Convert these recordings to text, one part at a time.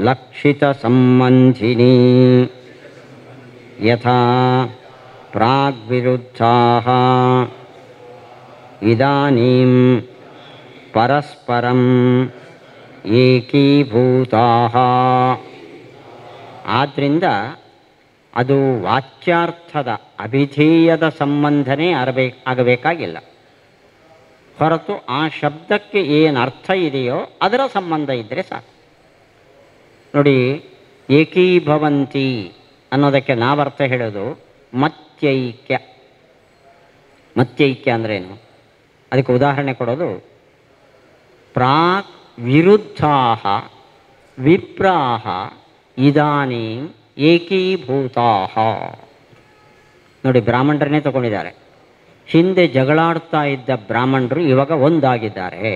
ಲಕ್ಷಿತ ಸಂಬಂಧಿನಿ ಯಥಾ ಪ್ರಾಗ್ವಿರುದ್ಧಾಃ ಇದಾನೀಂ ಪರಸ್ಪರಂ ಏಕೀಭೂತಾಃ. ಆದ್ದರಿಂದ ಅದು ವಾಚ್ಯಾರ್ಥದ ಅಭಿಧೇಯದ ಸಂಬಂಧನೇ ಆಗಬೇಕಾಗಿಲ್ಲ, ಹೊರತು ಆ ಶಬ್ದಕ್ಕೆ ಏನು ಅರ್ಥ ಇದೆಯೋ ಅದರ ಸಂಬಂಧ ಇದ್ದರೆ ಸಾಕು. ನೋಡಿ, ಏಕೀಭವಂತಿ ಅನ್ನೋದಕ್ಕೆ ನಾವರ್ಥ ಹೇಳೋದು ಮತ್ಯೈಕ್ಯ. ಮತ್ಯೈಕ್ಯ ಅಂದ್ರೇನು? ಅದಕ್ಕೆ ಉದಾಹರಣೆ ಕೊಡೋದು ಪ್ರಾಕ್ ವಿರುದ್ಧಾಃ ವಿಪ್ರಾಃ ಇದಾನೀಂ ಏಕೀಭೂತಾಃ. ನೋಡಿ, ಬ್ರಾಹ್ಮಣರನ್ನೇ ತಗೊಂಡಿದ್ದಾರೆ. ಹಿಂದೆ ಜಗಳಾಡ್ತಾ ಇದ್ದ ಬ್ರಾಹ್ಮಣರು ಇವಾಗ ಒಂದಾಗಿದ್ದಾರೆ.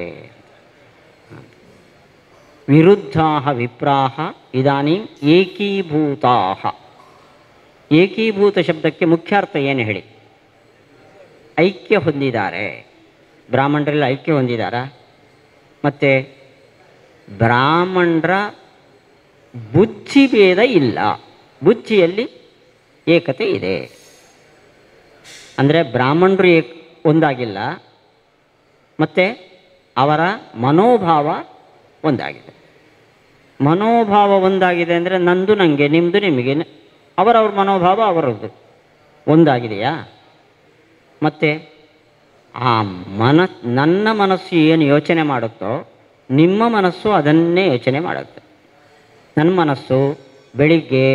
ವಿರುದ್ಧಾಃ ವಿಪ್ರಾಃ ಇದಾನೀಂ ಏಕೀಭೂತಾಃ. ಏಕೀಭೂತ ಶಬ್ದಕ್ಕೆ ಮುಖ್ಯಾರ್ಥ ಏನು ಹೇಳಿ? ಐಕ್ಯ ಹೊಂದಿದ್ದಾರೆ. ಬ್ರಾಹ್ಮಣರೆಲ್ಲ ಐಕ್ಯ ಹೊಂದಿದ್ದಾರಾ? ಮತ್ತು ಬ್ರಾಹ್ಮಣರ ಬುದ್ಧಿಭೇದ ಇಲ್ಲ, ಬುದ್ಧಿಯಲ್ಲಿ ಏಕತೆ ಇದೆ. ಅಂದರೆ ಬ್ರಾಹ್ಮಣರು ಒಂದಾಗಿಲ್ಲ, ಮತ್ತು ಅವರ ಮನೋಭಾವ ಒಂದಾಗಿದೆ. ಮನೋಭಾವ ಒಂದಾಗಿದೆ ಅಂದರೆ ನಂದು ನನಗೆ, ನಿಮ್ಮದು ನಿಮಗೆ, ಅವರವ್ರ ಮನೋಭಾವ ಅವರದ್ದು ಒಂದಾಗಿದೆಯಾ? ಮತ್ತು ಆ ನನ್ನ ಮನಸ್ಸು ಏನು ಯೋಚನೆ ಮಾಡುತ್ತೋ ನಿಮ್ಮ ಮನಸ್ಸು ಅದನ್ನೇ ಯೋಚನೆ ಮಾಡುತ್ತೆ. ನನ್ನ ಮನಸ್ಸು ಬೆಳಿಗ್ಗೆ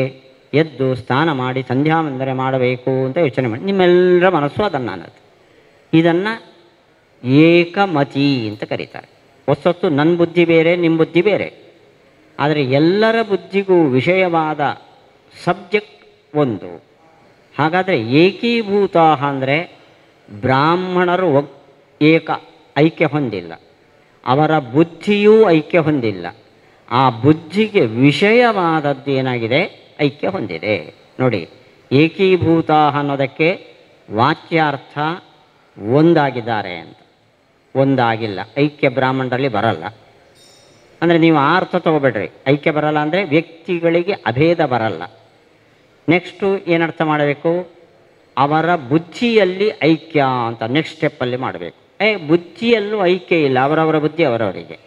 ಎದ್ದು ಸ್ನಾನ ಮಾಡಿ ಸಂಧ್ಯಾ ವಂದನೆ ಮಾಡಬೇಕು ಅಂತ ಯೋಚನೆ ಮಾಡಿ, ನಿಮ್ಮೆಲ್ಲರ ಮನಸ್ಸು ಅದನ್ನು ಅನ್ನತ್ತೆ. ಇದನ್ನು ಏಕಮತಿ ಅಂತ ಕರೀತಾರೆ. ಹೊಸತ್ತು ನನ್ನ ಬುದ್ಧಿ ಬೇರೆ, ನಿಮ್ಮ ಬುದ್ಧಿ ಬೇರೆ. ಆದರೆ ಎಲ್ಲರ ಬುದ್ಧಿಗೂ ವಿಷಯವಾದ ಸಬ್ಜೆಕ್ಟ್ ಒಂದು. ಹಾಗಾದರೆ ಏಕೀಭೂತ ಅಂದರೆ ಬ್ರಾಹ್ಮಣರು ಐಕ್ಯ ಹೊಂದಿಲ್ಲ, ಅವರ ಬುದ್ಧಿಯೂ ಐಕ್ಯ ಹೊಂದಿಲ್ಲ. ಆ ಬುದ್ಧಿಗೆ ವಿಷಯವಾದದ್ದು ಏನಾಗಿದೆ? ಐಕ್ಯ ಹೊಂದಿದೆ. ನೋಡಿ, ಏಕೀಭೂತ ಅನ್ನೋದಕ್ಕೆ ವಾಚ್ಯಾರ್ಥ ಒಂದಾಗಿದ್ದಾರೆ ಅಂತ. ಒಂದಾಗಿಲ್ಲ, ಐಕ್ಯ ಬ್ರಾಹ್ಮಣರಲ್ಲಿ ಬರಲ್ಲ. ಅಂದರೆ ನೀವು ಆ ಅರ್ಥ ತೊಗೋಬೇಡ್ರಿ. ಐಕ್ಯ ಬರಲ್ಲ ಅಂದರೆ ವ್ಯಕ್ತಿಗಳಿಗೆ ಅಭೇದ ಬರಲ್ಲ. ನೆಕ್ಸ್ಟು ಏನರ್ಥ ಮಾಡಬೇಕು? ಅವರ ಬುದ್ಧಿಯಲ್ಲಿ ಐಕ್ಯ ಅಂತ ನೆಕ್ಸ್ಟ್ ಸ್ಟೆಪ್ಪಲ್ಲಿ ಮಾಡಬೇಕು. ಬುದ್ಧಿಯಲ್ಲೂ ಐಕ್ಯ ಇಲ್ಲ, ಅವರವರ ಬುದ್ಧಿ ಅವರವರಿಗೆ.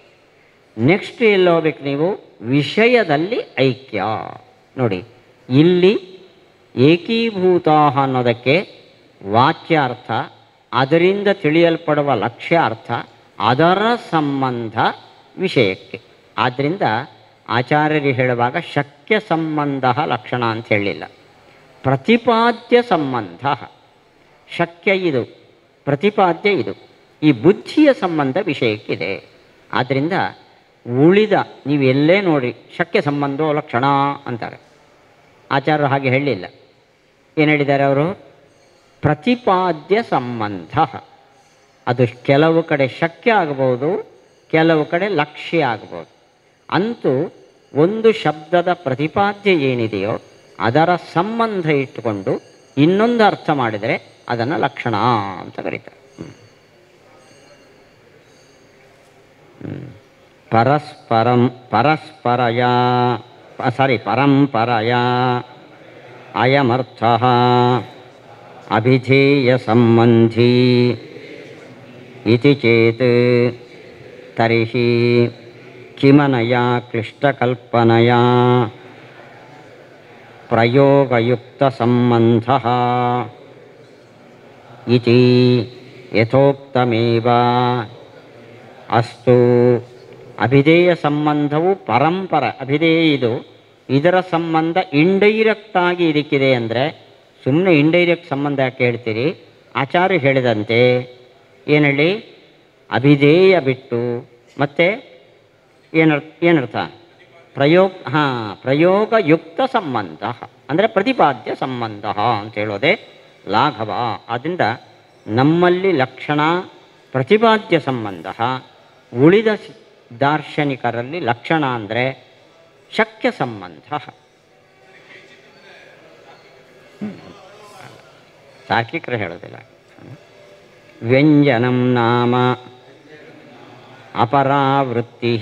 ನೆಕ್ಸ್ಟ್ ಎಲ್ಲಿ ಹೋಗ್ಬೇಕು ನೀವು? ವಿಷಯದಲ್ಲಿ ಐಕ್ಯ. ನೋಡಿ, ಇಲ್ಲಿ ಏಕೀಭೂತ ಅನ್ನೋದಕ್ಕೆ ವಾಚ್ಯಾರ್ಥ, ಅದರಿಂದ ತಿಳಿಯಲ್ಪಡುವ ಲಕ್ಷ್ಯಾರ್ಥ, ಅದರ ಸಂಬಂಧ ವಿಷಯಕ್ಕೆ. ಆದ್ದರಿಂದ ಆಚಾರ್ಯರು ಹೇಳುವಾಗ ಶಕ್ಯ ಸಂಬಂಧ ಲಕ್ಷಣ ಅಂತ ಹೇಳಲಿಲ್ಲ, ಪ್ರತಿಪಾದ್ಯ ಸಂಬಂಧ. ಶಕ್ಯ ಇದು, ಪ್ರತಿಪಾದ್ಯ ಇದು. ಈ ಬುದ್ಧಿಯ ಸಂಬಂಧ ವಿಷಯಕ್ಕಿದೆ. ಆದ್ದರಿಂದ ಉಳಿದ ನೀವು ಎಲ್ಲೇ ನೋಡಿ ಶಕ್ಯ ಸಂಬಂಧೋ ಲಕ್ಷಣ ಅಂತಾರೆ. ಆಚಾರ್ಯರು ಹಾಗೆ ಹೇಳಲಿಲ್ಲ. ಏನು ಹೇಳಿದ್ದಾರೆ ಅವರು? ಪ್ರತಿಪಾದ್ಯ ಸಂಬಂಧ. ಅದು ಕೆಲವು ಕಡೆ ಶಕ್ಯ ಆಗ್ಬೋದು, ಕೆಲವು ಕಡೆ ಲಕ್ಷ್ಯ ಆಗ್ಬೋದು. ಅಂತೂ ಒಂದು ಶಬ್ದದ ಪ್ರತಿಪಾದ್ಯ ಏನಿದೆಯೋ ಅದರ ಸಂಬಂಧ ಇಟ್ಟುಕೊಂಡು ಇನ್ನೊಂದು ಅರ್ಥ ಮಾಡಿದರೆ ಅದನ್ನು ಲಕ್ಷಣ ಅಂತ ಕರೀತಾರೆ. ಪರಂಪರಯ ಅಯಮರ್ಥಃ ಅಭಿಧೇಯ ಸಂಬಂಧಿ ಇತಿ ಚೇತ್ ತರ್ಹಿ ಕಿಮನಯಾ ಕ್ಲಿಷ್ಟಕಲ್ಪನಯಾ ಪ್ರಯೋಗಯುಕ್ತ ಸಂಬಂಧಃ ಇತಿ ಯಥೋಕ್ತಮೇವ ಅಸ್ತು. ಅಭಿಧೇಯ ಸಂಬಂಧವು ಪರಂಪರ ಅಭಿಧೇಯ ಇದು. ಇದರ ಸಂಬಂಧ ಇಂಡೈರೆಕ್ಟಾಗಿ ಇದಕ್ಕಿದೆ ಅಂದರೆ ಸುಮ್ಮನೆ ಇಂಡೈರೆಕ್ಟ್ ಸಂಬಂಧ ಯಾಕೆ ಹೇಳ್ತೀರಿ? ಆಚಾರ್ಯ ಹೇಳಿದಂತೆ ಏನು ಹೇಳಿ? ಅಭಿಧೇಯ ಬಿಟ್ಟು ಮತ್ತೆ ಏನರ್ಥ? ಪ್ರಯೋಗಯುಕ್ತ ಸಂಬಂಧ ಅಂದರೆ ಪ್ರತಿಪಾದ್ಯ ಸಂಬಂಧ ಅಂತ ಹೇಳೋದೇ ಲಾಘವ. ಆದ್ದರಿಂದ ನಮ್ಮಲ್ಲಿ ಲಕ್ಷಣ ಪ್ರತಿಪಾದ್ಯ ಸಂಬಂಧ, ಉಳಿದ ದಾರ್ಶನಿಕರಲ್ಲಿ ಲಕ್ಷಣ ಅಂದರೆ ಶಕ್ಯ ಸಂಬಂಧ. ತಾರ್ಕಿಕರು ಹೇಳೋದಿಲ್ಲ. ವ್ಯಂಜನಂ ನಾಮ ಅಪರಾವೃತ್ತಿ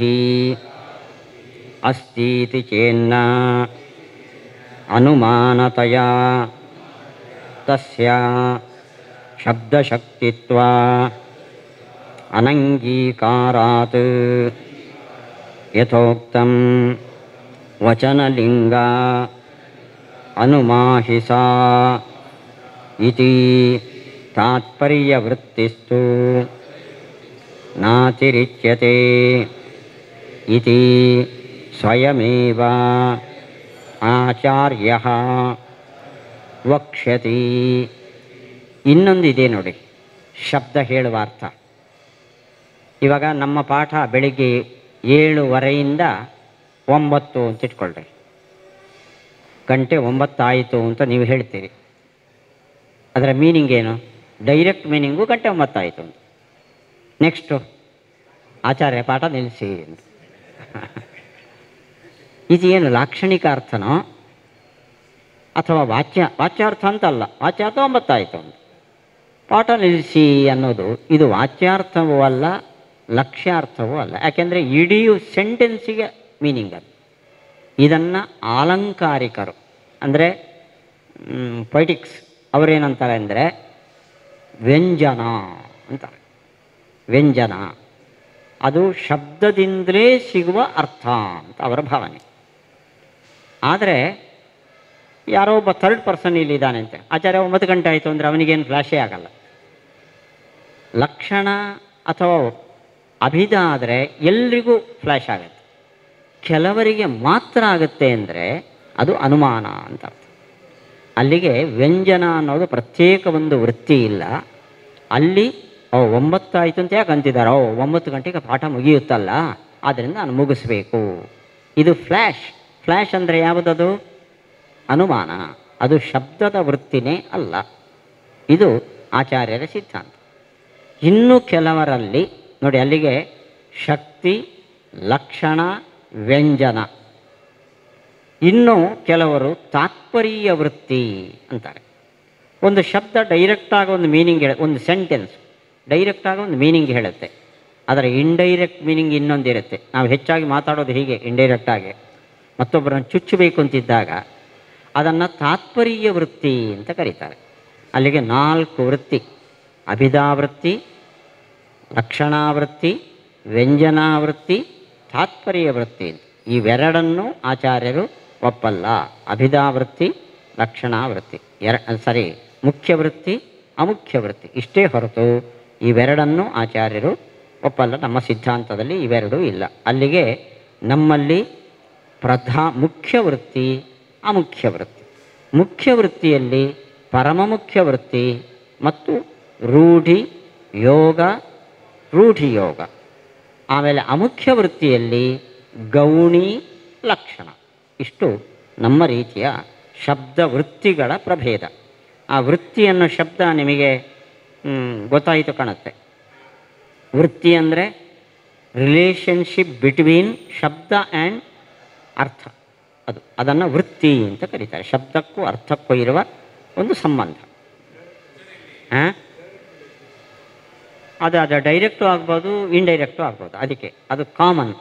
ಅಸ್ತೀತಿ ಚೇನ್ನ ಅನುಮಾನತಯ ತಸ್ಯ ಶಬ್ದಶಕ್ತಿತ್ವ ಅನಂಗೀಕಾರಾತ್ ಯಥೋಕ್ತಂ ವಚನಲಿಂಗ ಅನುಮಾಹಿಸಾ ಇತಿ ತಾತ್ಪರ್ಯವೃತ್ತಿಸ್ತು ನಾತಿರಿಚ್ಯತೆ ಇತಿ ಸ್ವಯಮೇವ ಆಚಾರ್ಯಃ ವಕ್ಷ್ಯತಿ. ಇನ್ನೊಂದಿದೆ ನೋಡಿ, ಶಬ್ದ ಹೇಳುವ ಅರ್ಥ. ಇವಾಗ ನಮ್ಮ ಪಾಠ ಬೆಳಿಗ್ಗೆ 7:30ಯಿಂದ 9 ಅಂತ ಇಟ್ಕೊಳ್ರಿ. ಗಂಟೆ 9 ಆಯಿತು ಅಂತ ನೀವು ಹೇಳ್ತೀರಿ. ಅದರ ಮೀನಿಂಗ್ ಏನು? ಡೈರೆಕ್ಟ್ ಮೀನಿಂಗು ಗಂಟೆ 9 ಆಯಿತು ಅಂತ. ನೆಕ್ಸ್ಟು ಆಚಾರ್ಯ ಪಾಠ ನಿಲ್ಲಿಸಿ ಅಂತ. ಇದೇನು ಲಾಕ್ಷಣಿಕ ಅರ್ಥನೋ ಅಥವಾ ವಾಚ್ಯಾರ್ಥ ಅಂತಲ್ಲ. ವಾಚ್ಯಾರ್ಥ 9 ಆಯಿತು ಅಂತ, ಪಾಠ ನಿಲ್ಲಿಸಿ ಅನ್ನೋದು ಇದು ವಾಚ್ಯಾರ್ಥವೂ ಅಲ್ಲ, ಲಕ್ಷ್ಯಾರ್ಥವೂ ಅಲ್ಲ. ಯಾಕೆಂದರೆ ಇಡೀ ಸೆಂಟೆನ್ಸಿಗೆ ಮೀನಿಂಗ್ ಅದು. ಇದನ್ನು ಆಲಂಕಾರಿಕರು ಅಂದರೆ ಪೊಯಿಟಿಕ್ಸ್ ಅವರೇನಂತಾರೆ ಅಂದರೆ ವ್ಯಂಜನ ಅಂತಾರೆ. ವ್ಯಂಜನ ಅದು ಶಬ್ದದಿಂದಲೇ ಸಿಗುವ ಅರ್ಥ ಅಂತ ಅವರ ಭಾವನೆ. ಆದರೆ ಯಾರೋ ಒಬ್ಬ ಥರ್ಡ್ ಪರ್ಸನ್ ಇಲ್ಲಿದ್ದಾನೆ ಅಂತೆ, ಆಚಾರ್ಯ 9 ಗಂಟೆ ಆಯಿತು ಅಂದರೆ ಅವನಿಗೇನು ಫ್ಲ್ಯಾಶೇ ಆಗಲ್ಲ. ಲಕ್ಷಣ ಅಥವಾ ಅಭಿಧ ಆದರೆ ಎಲ್ರಿಗೂ ಫ್ಲ್ಯಾಶ್ ಆಗುತ್ತೆ. ಕೆಲವರಿಗೆ ಮಾತ್ರ ಆಗುತ್ತೆ ಅಂದರೆ ಅದು ಅನುಮಾನ ಅಂತ ಅರ್ಥ. ಅಲ್ಲಿಗೆ ವ್ಯಂಜನ ಅನ್ನೋದು ಪ್ರತ್ಯೇಕ ಒಂದು ವೃತ್ತಿ ಇಲ್ಲ. ಅಲ್ಲಿ 9 ಆಯಿತು ಅಂತ ಯಾಕೆ ಅಂತಿದ್ದಾರೆ? 9 ಗಂಟೆಗೆ ಪಾಠ ಮುಗಿಯುತ್ತಲ್ಲ, ಆದ್ದರಿಂದ ನಾನು ಮುಗಿಸ್ಬೇಕು. ಇದು ಫ್ಲ್ಯಾಶ್ ಅಂದರೆ ಯಾವುದದು? ಅನುಮಾನ. ಅದು ಶಬ್ದದ ವೃತ್ತಿನೇ ಅಲ್ಲ. ಇದು ಆಚಾರ್ಯರ ಸಿದ್ಧಾಂತ. ಇನ್ನು ಕೆಲವರಲ್ಲಿ ನೋಡಿ, ಅಲ್ಲಿಗೆ ಶಕ್ತಿ, ಲಕ್ಷಣ, ವ್ಯಂಜನ. ಇನ್ನು ಕೆಲವರು ತಾತ್ಪರ್ಯ ವೃತ್ತಿ ಅಂತಾರೆ. ಒಂದು ಶಬ್ದ ಡೈರೆಕ್ಟಾಗಿ ಒಂದು ಮೀನಿಂಗ್ ಒಂದು ಸೆಂಟೆನ್ಸ್ ಡೈರೆಕ್ಟಾಗಿ ಒಂದು ಮೀನಿಂಗ್ ಹೇಳುತ್ತೆ. ಅದರ ಇಂಡೈರೆಕ್ಟ್ ಮೀನಿಂಗ್ ಇನ್ನೊಂದಿರುತ್ತೆ. ನಾವು ಹೆಚ್ಚಾಗಿ ಮಾತಾಡೋದು ಹೀಗೆ ಇಂಡೈರೆಕ್ಟಾಗಿ. ಮತ್ತೊಬ್ಬರನ್ನು ಚುಚ್ಚಬೇಕು ಅಂತಿದ್ದಾಗ ಅದನ್ನು ತಾತ್ಪರ್ಯ ವೃತ್ತಿ ಅಂತ ಕರೀತಾರೆ. ಅಲ್ಲಿಗೆ 4 ವೃತ್ತಿ: ಅಭಿಧಾವೃತ್ತಿ, ಲಕ್ಷಣಾವೃತ್ತಿ, ವ್ಯಂಜನಾವೃತ್ತಿ, ತಾತ್ಪರ್ಯ ವೃತ್ತಿ. ಇವೆರಡನ್ನೂ ಆಚಾರ್ಯರು ಒಪ್ಪಲ್ಲ. ಅಭಿಧಾವೃತ್ತಿ, ಲಕ್ಷಣಾವೃತ್ತಿ ಮುಖ್ಯ ವೃತ್ತಿ, ಅಮುಖ್ಯ ವೃತ್ತಿ ಇಷ್ಟೇ ಹೊರತು ಇವೆರಡನ್ನೂ ಆಚಾರ್ಯರು ಒಪ್ಪಲ್ಲ. ನಮ್ಮ ಸಿದ್ಧಾಂತದಲ್ಲಿ ಇವೆರಡೂ ಇಲ್ಲ. ಅಲ್ಲಿಗೆ ನಮ್ಮಲ್ಲಿ ಮುಖ್ಯ ವೃತ್ತಿ, ಅಮುಖ್ಯ ವೃತ್ತಿ. ಮುಖ್ಯ ವೃತ್ತಿಯಲ್ಲಿ ಪರಮ ಮುಖ್ಯ ವೃತ್ತಿ ಮತ್ತು ರೂಢಿಯೋಗ. ಆಮೇಲೆ ಅಮುಖ್ಯ ವೃತ್ತಿಯಲ್ಲಿ ಗೌಣಿ, ಲಕ್ಷಣ. ಇಷ್ಟು ನಮ್ಮ ರೀತಿಯ ಶಬ್ದ ವೃತ್ತಿಗಳ ಪ್ರಭೇದ. ಆ ವೃತ್ತಿ ಅನ್ನೋ ಶಬ್ದ ನಿಮಗೆ ಗೊತ್ತಾಯಿತು ಕಾಣುತ್ತೆ. ವೃತ್ತಿ ಅಂದರೆ ರಿಲೇಷನ್ಶಿಪ್ ಬಿಟ್ವೀನ್ ಶಬ್ದ ಆ್ಯಂಡ್ ಅರ್ಥ. ಅದನ್ನು ವೃತ್ತಿ ಅಂತ ಕರೀತಾರೆ. ಶಬ್ದಕ್ಕೂ ಅರ್ಥಕ್ಕೂ ಇರುವ ಒಂದು ಸಂಬಂಧ. ಅದು ಡೈರೆಕ್ಟು ಆಗ್ಬೋದು, ಇಂಡೈರೆಕ್ಟು ಆಗ್ಬೋದು. ಅದಕ್ಕೆ ಅದು ಕಾಮನ್.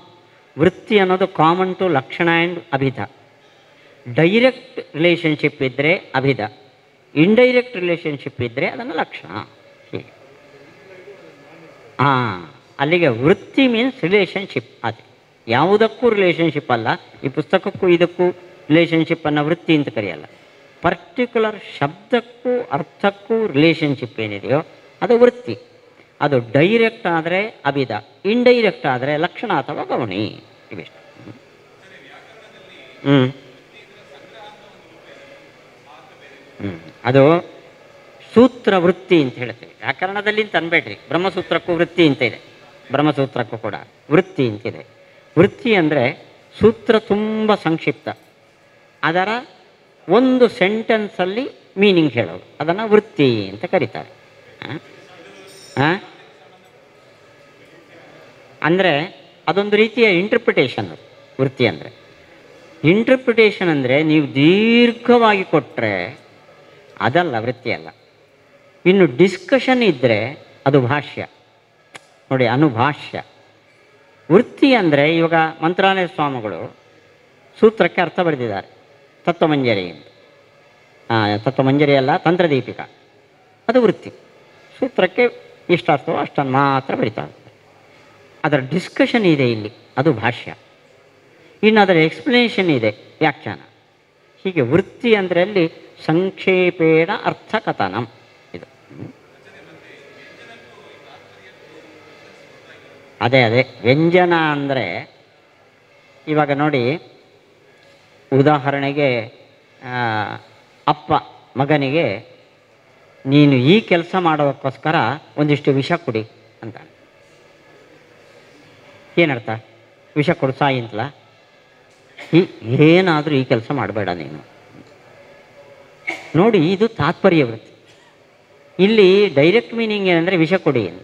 ವೃತ್ತಿ ಅನ್ನೋದು ಕಾಮನ್ ಟು ಲಕ್ಷಣ ಆ್ಯಂಡ್ ಅಭಿಧ. ಡೈರೆಕ್ಟ್ ರಿಲೇಷನ್ಶಿಪ್ ಇದ್ದರೆ ಅಭಿಧ, ಇಂಡೈರೆಕ್ಟ್ ರಿಲೇಷನ್ಶಿಪ್ ಇದ್ದರೆ ಅದನ್ನು ಲಕ್ಷಣ. ಹೀಗೆ ಅಲ್ಲಿಗೆ ವೃತ್ತಿ ಮೀನ್ಸ್ ರಿಲೇಷನ್ಶಿಪ್. ಅದೇ ಯಾವುದಕ್ಕೂ ರಿಲೇಷನ್ಶಿಪ್ ಅಲ್ಲ. ಈ ಪುಸ್ತಕಕ್ಕೂ ಇದಕ್ಕೂ ರಿಲೇಷನ್ಶಿಪ್ ಅನ್ನೋ ವೃತ್ತಿ ಅಂತ ಕರೆಯಲ್ಲ. ಪರ್ಟಿಕ್ಯುಲರ್ ಶಬ್ದಕ್ಕೂ ಅರ್ಥಕ್ಕೂ ರಿಲೇಷನ್ಶಿಪ್ ಏನಿದೆಯೋ ಅದು ವೃತ್ತಿ. ಅದು ಡೈರೆಕ್ಟ್ ಆದರೆ ಅಭಿಧ, ಇಂಡೈರೆಕ್ಟ್ ಆದರೆ ಲಕ್ಷಣ ಅಥವಾ ಗೌಣಿ. ಇವಿಷ್ಟು. ಅದು ಸೂತ್ರ ವೃತ್ತಿ ಅಂತ ಹೇಳ್ತೇವೆ. ವ್ಯಾಕರಣದಲ್ಲಿ ಅಂತ ಅನ್ಬೇಡ್ರಿ. ಬ್ರಹ್ಮಸೂತ್ರಕ್ಕೂ ವೃತ್ತಿ ಅಂತ ಇದೆ, ಬ್ರಹ್ಮಸೂತ್ರಕ್ಕೂ ಕೂಡ ವೃತ್ತಿ ಅಂತಿದೆ. ವೃತ್ತಿ ಅಂದರೆ ಸೂತ್ರ ತುಂಬ ಸಂಕ್ಷಿಪ್ತ, ಅದರ ಒಂದು ಸೆಂಟೆನ್ಸಲ್ಲಿ ಮೀನಿಂಗ್ ಹೇಳೋದು, ಅದನ್ನು ವೃತ್ತಿ ಅಂತ ಕರೀತಾರೆ. ಅಂದರೆ ಅದೊಂದು ರೀತಿಯ ಇಂಟರ್ಪ್ರಿಟೇಷನ್. ವೃತ್ತಿ ಅಂದರೆ ಇಂಟರ್ಪ್ರಿಟೇಷನ್ ಅಂದರೆ ನೀವು ದೀರ್ಘವಾಗಿ ಕೊಟ್ಟರೆ ಅದಲ್ಲ, ವೃತ್ತಿ ಅಲ್ಲ. ಇನ್ನು ಡಿಸ್ಕಷನ್ ಇದ್ದರೆ ಅದು ಭಾಷ್ಯ. ನೋಡಿ, ಅನುಭಾಷ್ಯ. ವೃತ್ತಿ ಅಂದರೆ ಇವಾಗ ಮಂತ್ರಾಲಯ ಸ್ವಾಮಿಗಳು ಸೂತ್ರಕ್ಕೆ ಅರ್ಥ ಬರೆದಿದ್ದಾರೆ ತತ್ವಮಂಜರಿ ಅಂತ. ತತ್ವಮಂಜರಿ ಅಲ್ಲ, ತಂತ್ರದೀಪಿಕಾ, ಅದು ವೃತ್ತಿ. ಸೂತ್ರಕ್ಕೆ ಇಷ್ಟಾರ್ಥವೋ ಅಷ್ಟನ್ನು ಮಾತ್ರ ಬರಿತಾ ಇರ್ತಾರೆ. ಅದರ ಡಿಸ್ಕಷನ್ ಇದೆ ಇಲ್ಲಿ, ಅದು ಭಾಷ್ಯ. ಇನ್ನು ಅದರ ಎಕ್ಸ್ಪ್ಲನೇಷನ್ ಇದೆ, ವ್ಯಾಖ್ಯಾನ. ಹೀಗೆ ವೃತ್ತಿ ಅಂದರೆ ಅಲ್ಲಿ ಸಂಕ್ಷೇಪೇಣ ಅರ್ಥಕಥನಂ ಇದು. ಅದೇ ವ್ಯಂಜನ ಅಂದರೆ ಇವಾಗ ನೋಡಿ, ಉದಾಹರಣೆಗೆ ಅಪ್ಪ ಮಗನಿಗೆ ನೀನು ಈ ಕೆಲಸ ಮಾಡೋದಕ್ಕೋಸ್ಕರ ಒಂದಿಷ್ಟು ವಿಷ ಕುಡಿ ಅಂತ. ಏನರ್ಥ? ವಿಷ ಕೊಡು ಸಾಯಿಂತಲ, ಏನಾದರೂ ಈ ಕೆಲಸ ಮಾಡಬೇಡ ನೀನು. ನೋಡಿ, ಇದು ತಾತ್ಪರ್ಯ ವೃತ್ತಿ. ಇಲ್ಲಿ ಡೈರೆಕ್ಟ್ ಮೀನಿಂಗ್ ಏನಂದರೆ ವಿಷ ಕೊಡಿ ಅಂತ.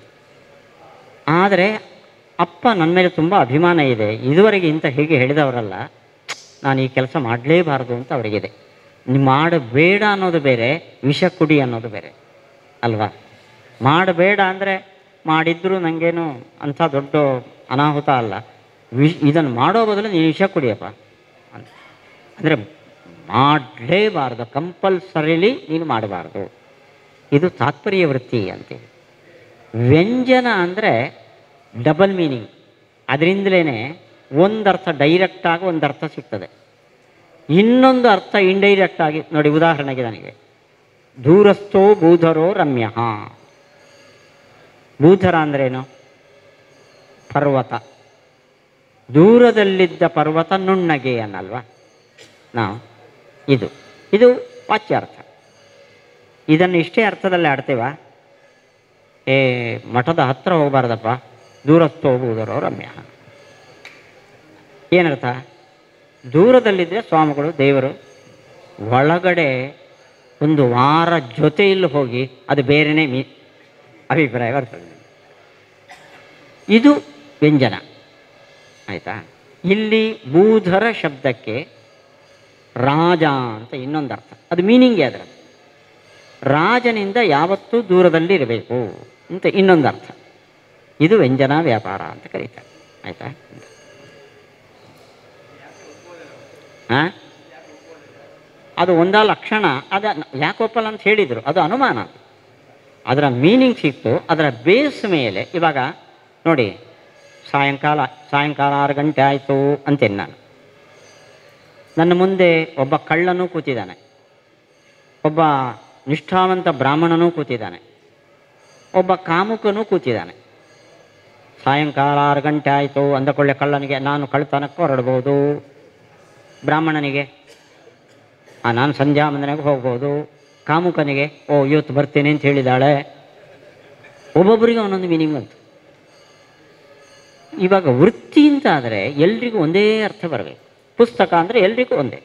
ಆದರೆ ಅಪ್ಪ ನನ್ನ ಮೇಲೆ ತುಂಬ ಅಭಿಮಾನ ಇದೆ, ಇದುವರೆಗೆ ಇಂಥ ಹೀಗೆ ಹೇಳಿದವರಲ್ಲ, ನಾನು ಈ ಕೆಲಸ ಮಾಡಲೇಬಾರ್ದು ಅಂತ ಅವರಿಗಿದೆ. ಮಾಡಬೇಡ ಅನ್ನೋದು ಬೇರೆ, ವಿಷ ಕುಡಿ ಅನ್ನೋದು ಬೇರೆ ಅಲ್ವಾ? ಮಾಡಬೇಡ ಅಂದರೆ ಮಾಡಿದ್ರೂ ನನಗೇನು ಅಂಥ ದೊಡ್ಡ ಅನಾಹುತ ಅಲ್ಲ, ಇದನ್ನು ಮಾಡೋ ಬದಲು ನೀನು ವಿಷ ಕುಡಿಯಪ್ಪ ಅಂತ. ಅಂದರೆ ಮಾಡಲೇಬಾರ್ದು, ಕಂಪಲ್ಸರಿಲಿ ನೀನು ಮಾಡಬಾರ್ದು. ಇದು ತಾತ್ಪರ್ಯ ವೃತ್ತಿ ಅಂತೇಳಿ. ವ್ಯಂಜನ ಅಂದರೆ ಡಬಲ್ ಮೀನಿಂಗ್. ಅದರಿಂದಲೇ ಒಂದು ಅರ್ಥ ಡೈರೆಕ್ಟಾಗಿ ಒಂದು ಅರ್ಥ ಸಿಗ್ತದೆ, ಇನ್ನೊಂದು ಅರ್ಥ ಇಂಡೈರೆಕ್ಟಾಗಿ. ನೋಡಿ, ಉದಾಹರಣೆಗೆ ನನಗೆ ದೂರಸ್ಥೋ ಬೂಧರೋ ರಮ್ಯ. ಬೂಧರ ಅಂದ್ರೇನು? ಪರ್ವತ. ದೂರದಲ್ಲಿದ್ದ ಪರ್ವತ ನುಣ್ಣಗೆ ಅನ್ನಲ್ವಾ ನಾವು? ಇದು ವಾಚ್ಯಾರ್ಥ. ಇದನ್ನು ಇಷ್ಟೇ ಅರ್ಥದಲ್ಲಿ ಆಡ್ತೇವ? ಮಠದ ಹತ್ತಿರ ಹೋಗಬಾರ್ದಪ್ಪ, ದೂರಸ್ಥೋ ಬೂಧರೋ ರಮ್ಯ. ಏನರ್ಥ? ದೂರದಲ್ಲಿದ್ದರೆ ಸ್ವಾಮಿಗಳು ದೇವರು, ಒಳಗಡೆ ಒಂದು ವಾರ ಜೊತೆಯಲ್ಲಿ ಹೋಗಿ ಅದು ಬೇರೆಯೇ ಅಭಿಪ್ರಾಯ ಬರ್ತದೆ. ಇದು ವ್ಯಂಜನ, ಆಯಿತಾ? ಇಲ್ಲಿ ಬೂಧರ ಶಬ್ದಕ್ಕೆ ರಾಜ ಅಂತ ಇನ್ನೊಂದು ಅರ್ಥ, ಅದು ಮೀನಿಂಗೇ ಅದರ. ರಾಜನಿಂದ ಯಾವತ್ತೂ ದೂರದಲ್ಲಿ ಇರಬೇಕು ಅಂತ ಇನ್ನೊಂದು ಅರ್ಥ. ಇದು ವ್ಯಂಜನಾ ವ್ಯಾಪಾರ ಅಂತ ಕರೀತಾರೆ, ಆಯಿತಾ? ಅದು ಒಂದ ಲಕ್ಷಣ. ಅದು ಯಾಕೆ ಒಪ್ಪಲ್ಲ ಅಂತ ಹೇಳಿದರು, ಅದು ಅನುಮಾನ. ಅದರ ಮೀನಿಂಗ್ ಸಿಕ್ತು, ಅದರ ಬೇಸ್ ಮೇಲೆ. ಇವಾಗ ನೋಡಿ, ಸಾಯಂಕಾಲ 6 ಗಂಟೆ ಆಯಿತು ಅಂತೇನೆ ನಾನು. ನನ್ನ ಮುಂದೆ ಒಬ್ಬ ಕಳ್ಳನೂ ಕೂತಿದ್ದಾನೆ, ಒಬ್ಬ ನಿಷ್ಠಾವಂತ ಬ್ರಾಹ್ಮಣನೂ ಕೂತಿದ್ದಾನೆ, ಒಬ್ಬ ಕಾಮುಕನೂ ಕೂತಿದ್ದಾನೆ. ಸಾಯಂಕಾಲ 6 ಗಂಟೆ ಆಯಿತು ಅಂದಕೊಳ್ಳೆ ಕಳ್ಳನಿಗೆ ನಾನು ಕಳ್ಳತನಕ್ಕೆ ಹೊರಡ್ಬೋದು, ಬ್ರಾಹ್ಮಣನಿಗೆ ನಾನು ಸಂಧ್ಯಾ ವಂದನೆಗೆ ಹೋಗ್ಬೋದು, ಕಾಮುಕನಿಗೆ ಇವತ್ತು ಬರ್ತೀನಿ ಅಂತ ಹೇಳಿದಾಳೆ. ಒಬ್ಬೊಬ್ಬರಿಗೆ ಒಂದೊಂದು ಮೀನಿಂಗ್ ಬಂತು. ಇವಾಗ ವೃತ್ತಿ ಅಂತ ಆದರೆ ಎಲ್ರಿಗೂ ಒಂದೇ ಅರ್ಥ ಬರಬೇಕು. ಪುಸ್ತಕ ಅಂದರೆ ಎಲ್ರಿಗೂ ಒಂದೇ,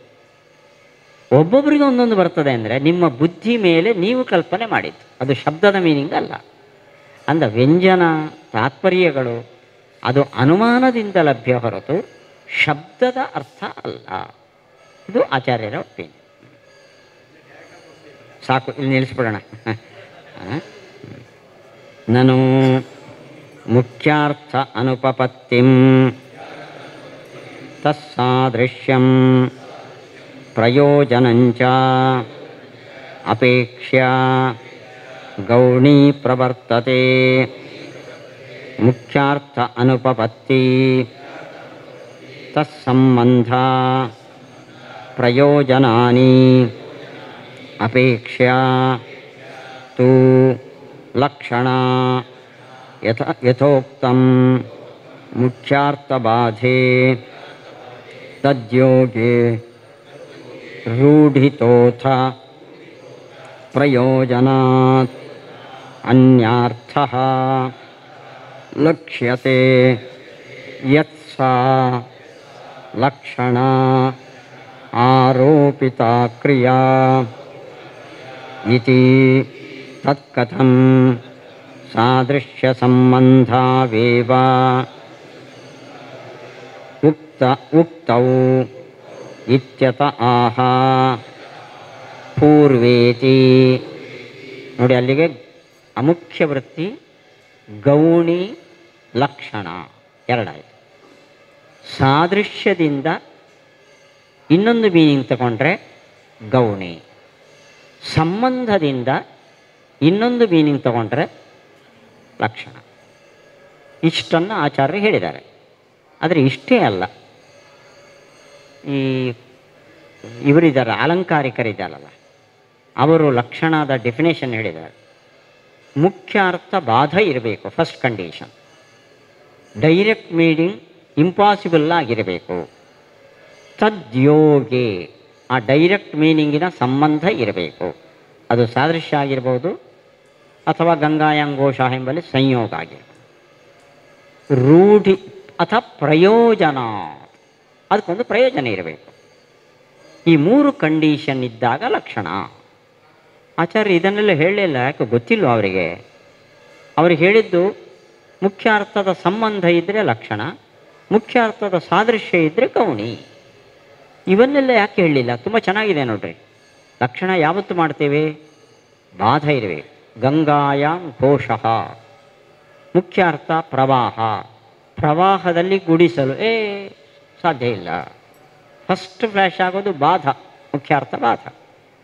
ಒಬ್ಬೊಬ್ಬರಿಗೆ ಒಂದೊಂದು ಬರ್ತದೆ ಅಂದರೆ ನಿಮ್ಮ ಬುದ್ಧಿ ಮೇಲೆ ನೀವು ಕಲ್ಪನೆ ಮಾಡಿದ್ದು, ಅದು ಶಬ್ದದ ಮೀನಿಂಗ್ ಅಲ್ಲ. ಅಂದ ವ್ಯಂಜನ ತಾತ್ಪರ್ಯಗಳು ಅದು ಅನುಮಾನದಿಂದ ಲಭ್ಯ ಹೊರತು ಶಬ್ದದ ಅರ್ಥ ಅಲ್ಲ. ಇದು ಆಚಾರ್ಯರ ಒಪಿನಿಯನ್. ಸಾಕು, ಇಲ್ಲಿ ನಿಲ್ಲಿಸ್ಬಿಡೋಣ. ನನು ಮುಖ್ಯಾರ್ಥ ಅನುಪಪತ್ತಿಂ ತತ್ಸಾದೃಶ್ಯಂ ಪ್ರಯೋಜನಂಚ ಅಪೇಕ್ಷ್ಯ ಗೌಣೀ ಪ್ರವರ್ತತೆ. ಮುಖ್ಯಾರ್ಥ ಅನುಪಪತ್ತಿ ತತ್ಸಂಬಂಧ ಪ್ರಯೋಜನಾನಿ ಅಪೇಕ್ಷ್ಯ ತು ಲಕ್ಷಣ ಯಥೋಕ್ತಂ ಮುಖ್ಯಾರ್ಥಬಾಧೆ ತದ್ಯೋಗೆ ರೂಢಿತೋಥ ಪ್ರಯೋಜನಾತ್ ಅನ್ಯಾರ್ಥಃ ಲಕ್ಷ್ಯತೆ ಯತ್ಸಾ ಲಕ್ಷಣ ಆರೋಪಿತಾ ಕ್ರಿಯಾ ಇತಿ ತತ್ಕಥಂ ಸಾದೃಶ್ಯ ಸಂಬಂಧಾವೇವ ಉಕ್ತೌ ಇತ್ಯತ ಆಹ ಪೂರ್ವೇತಿ. ನೋಡಿ, ಅಲ್ಲಿಗೆ ಅಮುಖ್ಯ ವೃತ್ತಿ, ಗೌಣಿ, ಲಕ್ಷಣ ಎರಡಾಯಿತು. ಸಾದೃಶ್ಯದಿಂದ ಇನ್ನೊಂದು ಮೀನಿಂಗ್ ತಗೊಂಡ್ರೆ ಗೌಣಿ, ಸಂಬಂಧದಿಂದ ಇನ್ನೊಂದು ಮೀನಿಂಗ್ ತಗೊಂಡ್ರೆ ಲಕ್ಷಣ. ಇಷ್ಟನ್ನು ಆಚಾರ್ಯರು ಹೇಳಿದ್ದಾರೆ. ಆದರೆ ಇಷ್ಟೇ ಅಲ್ಲ, ಈ ಇವರಿದ್ದಾರೆ ಅಲಂಕಾರಿಕರಿದ್ದಾರಲ್ಲ, ಅವರು ಲಕ್ಷಣದ ಡೆಫಿನೇಷನ್ ಹೇಳಿದ್ದಾರೆ. ಮುಖ್ಯ ಅರ್ಥ ಬಾಧ ಇರಬೇಕು, first condition. Direct meaning impossible ಆಗಿರಬೇಕು. ತದ್ಯೋಗೆ, ಆ ಡೈರೆಕ್ಟ್ ಮೀನಿಂಗಿನ ಸಂಬಂಧ ಇರಬೇಕು. ಅದು ಸಾದೃಶ್ಯ ಆಗಿರ್ಬೋದು ಅಥವಾ ಗಂಗಾಯಾಂಗೋಷ ಎಂಬಲ್ಲಿ ಸಂಯೋಗ ಆಗಿರ್ಬೋದು. ರೂಢಿ ಅಥವಾ ಪ್ರಯೋಜನ, ಅದಕ್ಕೊಂದು ಪ್ರಯೋಜನ ಇರಬೇಕು. ಈ 3 ಕಂಡೀಷನ್ ಇದ್ದಾಗ ಲಕ್ಷಣ. ಆಚಾರ್ಯ ಇದನ್ನೆಲ್ಲ ಹೇಳಲಿಲ್ಲ, ಯಾಕೆ ಗೊತ್ತಿಲ್ಲ ಅವರಿಗೆ. ಅವ್ರಿಗೆ ಹೇಳಿದ್ದು ಮುಖ್ಯ ಅರ್ಥದ ಸಂಬಂಧ ಇದ್ದರೆ ಲಕ್ಷಣ, ಮುಖ್ಯ ಅರ್ಥದ ಸಾದೃಶ್ಯ ಇದ್ದರೆ ಗೌಣಿ. ಇವನ್ನೆಲ್ಲ ಯಾಕೆ ಹೇಳಲಿಲ್ಲ? ತುಂಬ ಚೆನ್ನಾಗಿದೆ ನೋಡ್ರಿ. ಲಕ್ಷಣ ಯಾವತ್ತು ಮಾಡ್ತೇವೆ? ಬಾಧ ಇರಬೇಕು. ಗಂಗಾಯಾಂ ಘೋಷಃ, ಮುಖ್ಯ ಅರ್ಥ ಪ್ರವಾಹ. ಪ್ರವಾಹದಲ್ಲಿ ಗುಡಿಸಲು ಸಾಧ್ಯ ಇಲ್ಲ. ಫಸ್ಟ್ ಫ್ಲ್ಯಾಶ್ ಆಗೋದು ಬಾಧ, ಮುಖ್ಯ ಅರ್ಥ ಬಾಧ.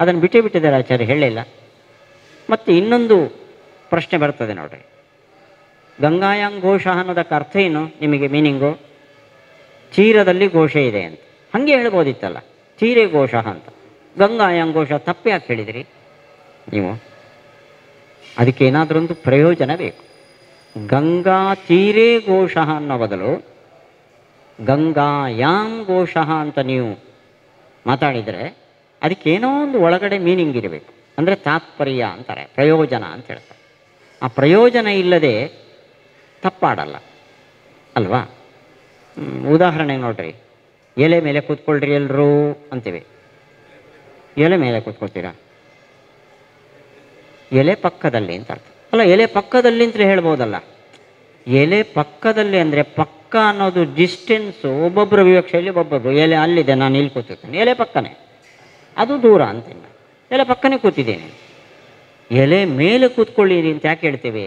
ಅದನ್ನು ಬಿಟ್ಟಿದ್ದಾರೆ ಆಚಾರ್ಯ, ಹೇಳಲಿಲ್ಲ. ಮತ್ತು ಇನ್ನೊಂದು ಪ್ರಶ್ನೆ ಬರ್ತದೆ ನೋಡ್ರಿ, ಗಂಗಾಯಾಂಗ್ ಘೋಷ ಅನ್ನೋದಕ್ಕೆ ಅರ್ಥ ಏನು? ನಿಮಗೆ ಮೀನಿಂಗು ಚೀರದಲ್ಲಿ ಘೋಷ ಇದೆ ಅಂತ ಹಾಗೆ ಹೇಳ್ಬೋದಿತ್ತಲ್ಲ, ಚೀರೆ ಘೋಷ ಅಂತ. ಗಂಗಾಯಾಂಗ್ ಘೋಷ ತಪ್ಪು ಯಾಕೆ ಹೇಳಿದಿರಿ ನೀವು? ಅದಕ್ಕೆ ಏನಾದರೂ ಒಂದು ಪ್ರಯೋಜನ ಬೇಕು. ಗಂಗಾ ತೀರೇ ಘೋಷ ಅನ್ನೋ ಬದಲು ಗಂಗಾಯಾಂ ಘೋಷ ಅಂತ ನೀವು ಮಾತಾಡಿದರೆ ಅದಕ್ಕೇನೋ ಒಂದು ಒಳಗಡೆ ಮೀನಿಂಗ್ ಇರಬೇಕು. ಅಂದರೆ ತಾತ್ಪರ್ಯ ಅಂತಾರೆ, ಪ್ರಯೋಜನ ಅಂತ ಹೇಳ್ತಾರೆ. ಆ ಪ್ರಯೋಜನ ಇಲ್ಲದೆ ತಪ್ಪಾಡಲ್ಲ ಅಲ್ವಾ? ಉದಾಹರಣೆಗೆ ನೋಡ್ರಿ, ಎಲೆ ಮೇಲೆ ಕೂತ್ಕೊಳ್ರಿ ಎಲ್ಲರೂ ಅಂತೀವಿ. ಎಲೆ ಮೇಲೆ ಕೂತ್ಕೊಳ್ತೀರಾ? ಎಲೆ ಪಕ್ಕದಲ್ಲಿ ಅಂತ ಅರ್ಥ ಅಲ್ಲ. ಎಲೆ ಪಕ್ಕದಲ್ಲಿ ಅಂತಲೇ ಹೇಳ್ಬೋದಲ್ಲ. ಎಲೆ ಪಕ್ಕದಲ್ಲಿ ಅಂದರೆ ಪಕ್ಕ ಅನ್ನೋದು ಡಿಸ್ಟೆನ್ಸು. ಒಬ್ಬೊಬ್ಬರ ವಿವಕ್ಷೆಯಲ್ಲಿ ಒಬ್ಬೊಬ್ಬರು ಎಲೆ ಅಲ್ಲಿದೆ, ನಾನು ಇಲ್ಲಿ ಕೂತಿರ್ತೇನೆ, ಎಲೆ ಪಕ್ಕನೇ, ಅದು ದೂರ ಅಂತಿಲ್ಲ, ಎಲೆ ಪಕ್ಕನೇ ಕೂತಿದ್ದೇನೆ. ಎಲೆ ಮೇಲೆ ಕೂತ್ಕೊಳ್ಳಿರಿ ಅಂತ ಯಾಕೆ ಹೇಳ್ತೇವೆ?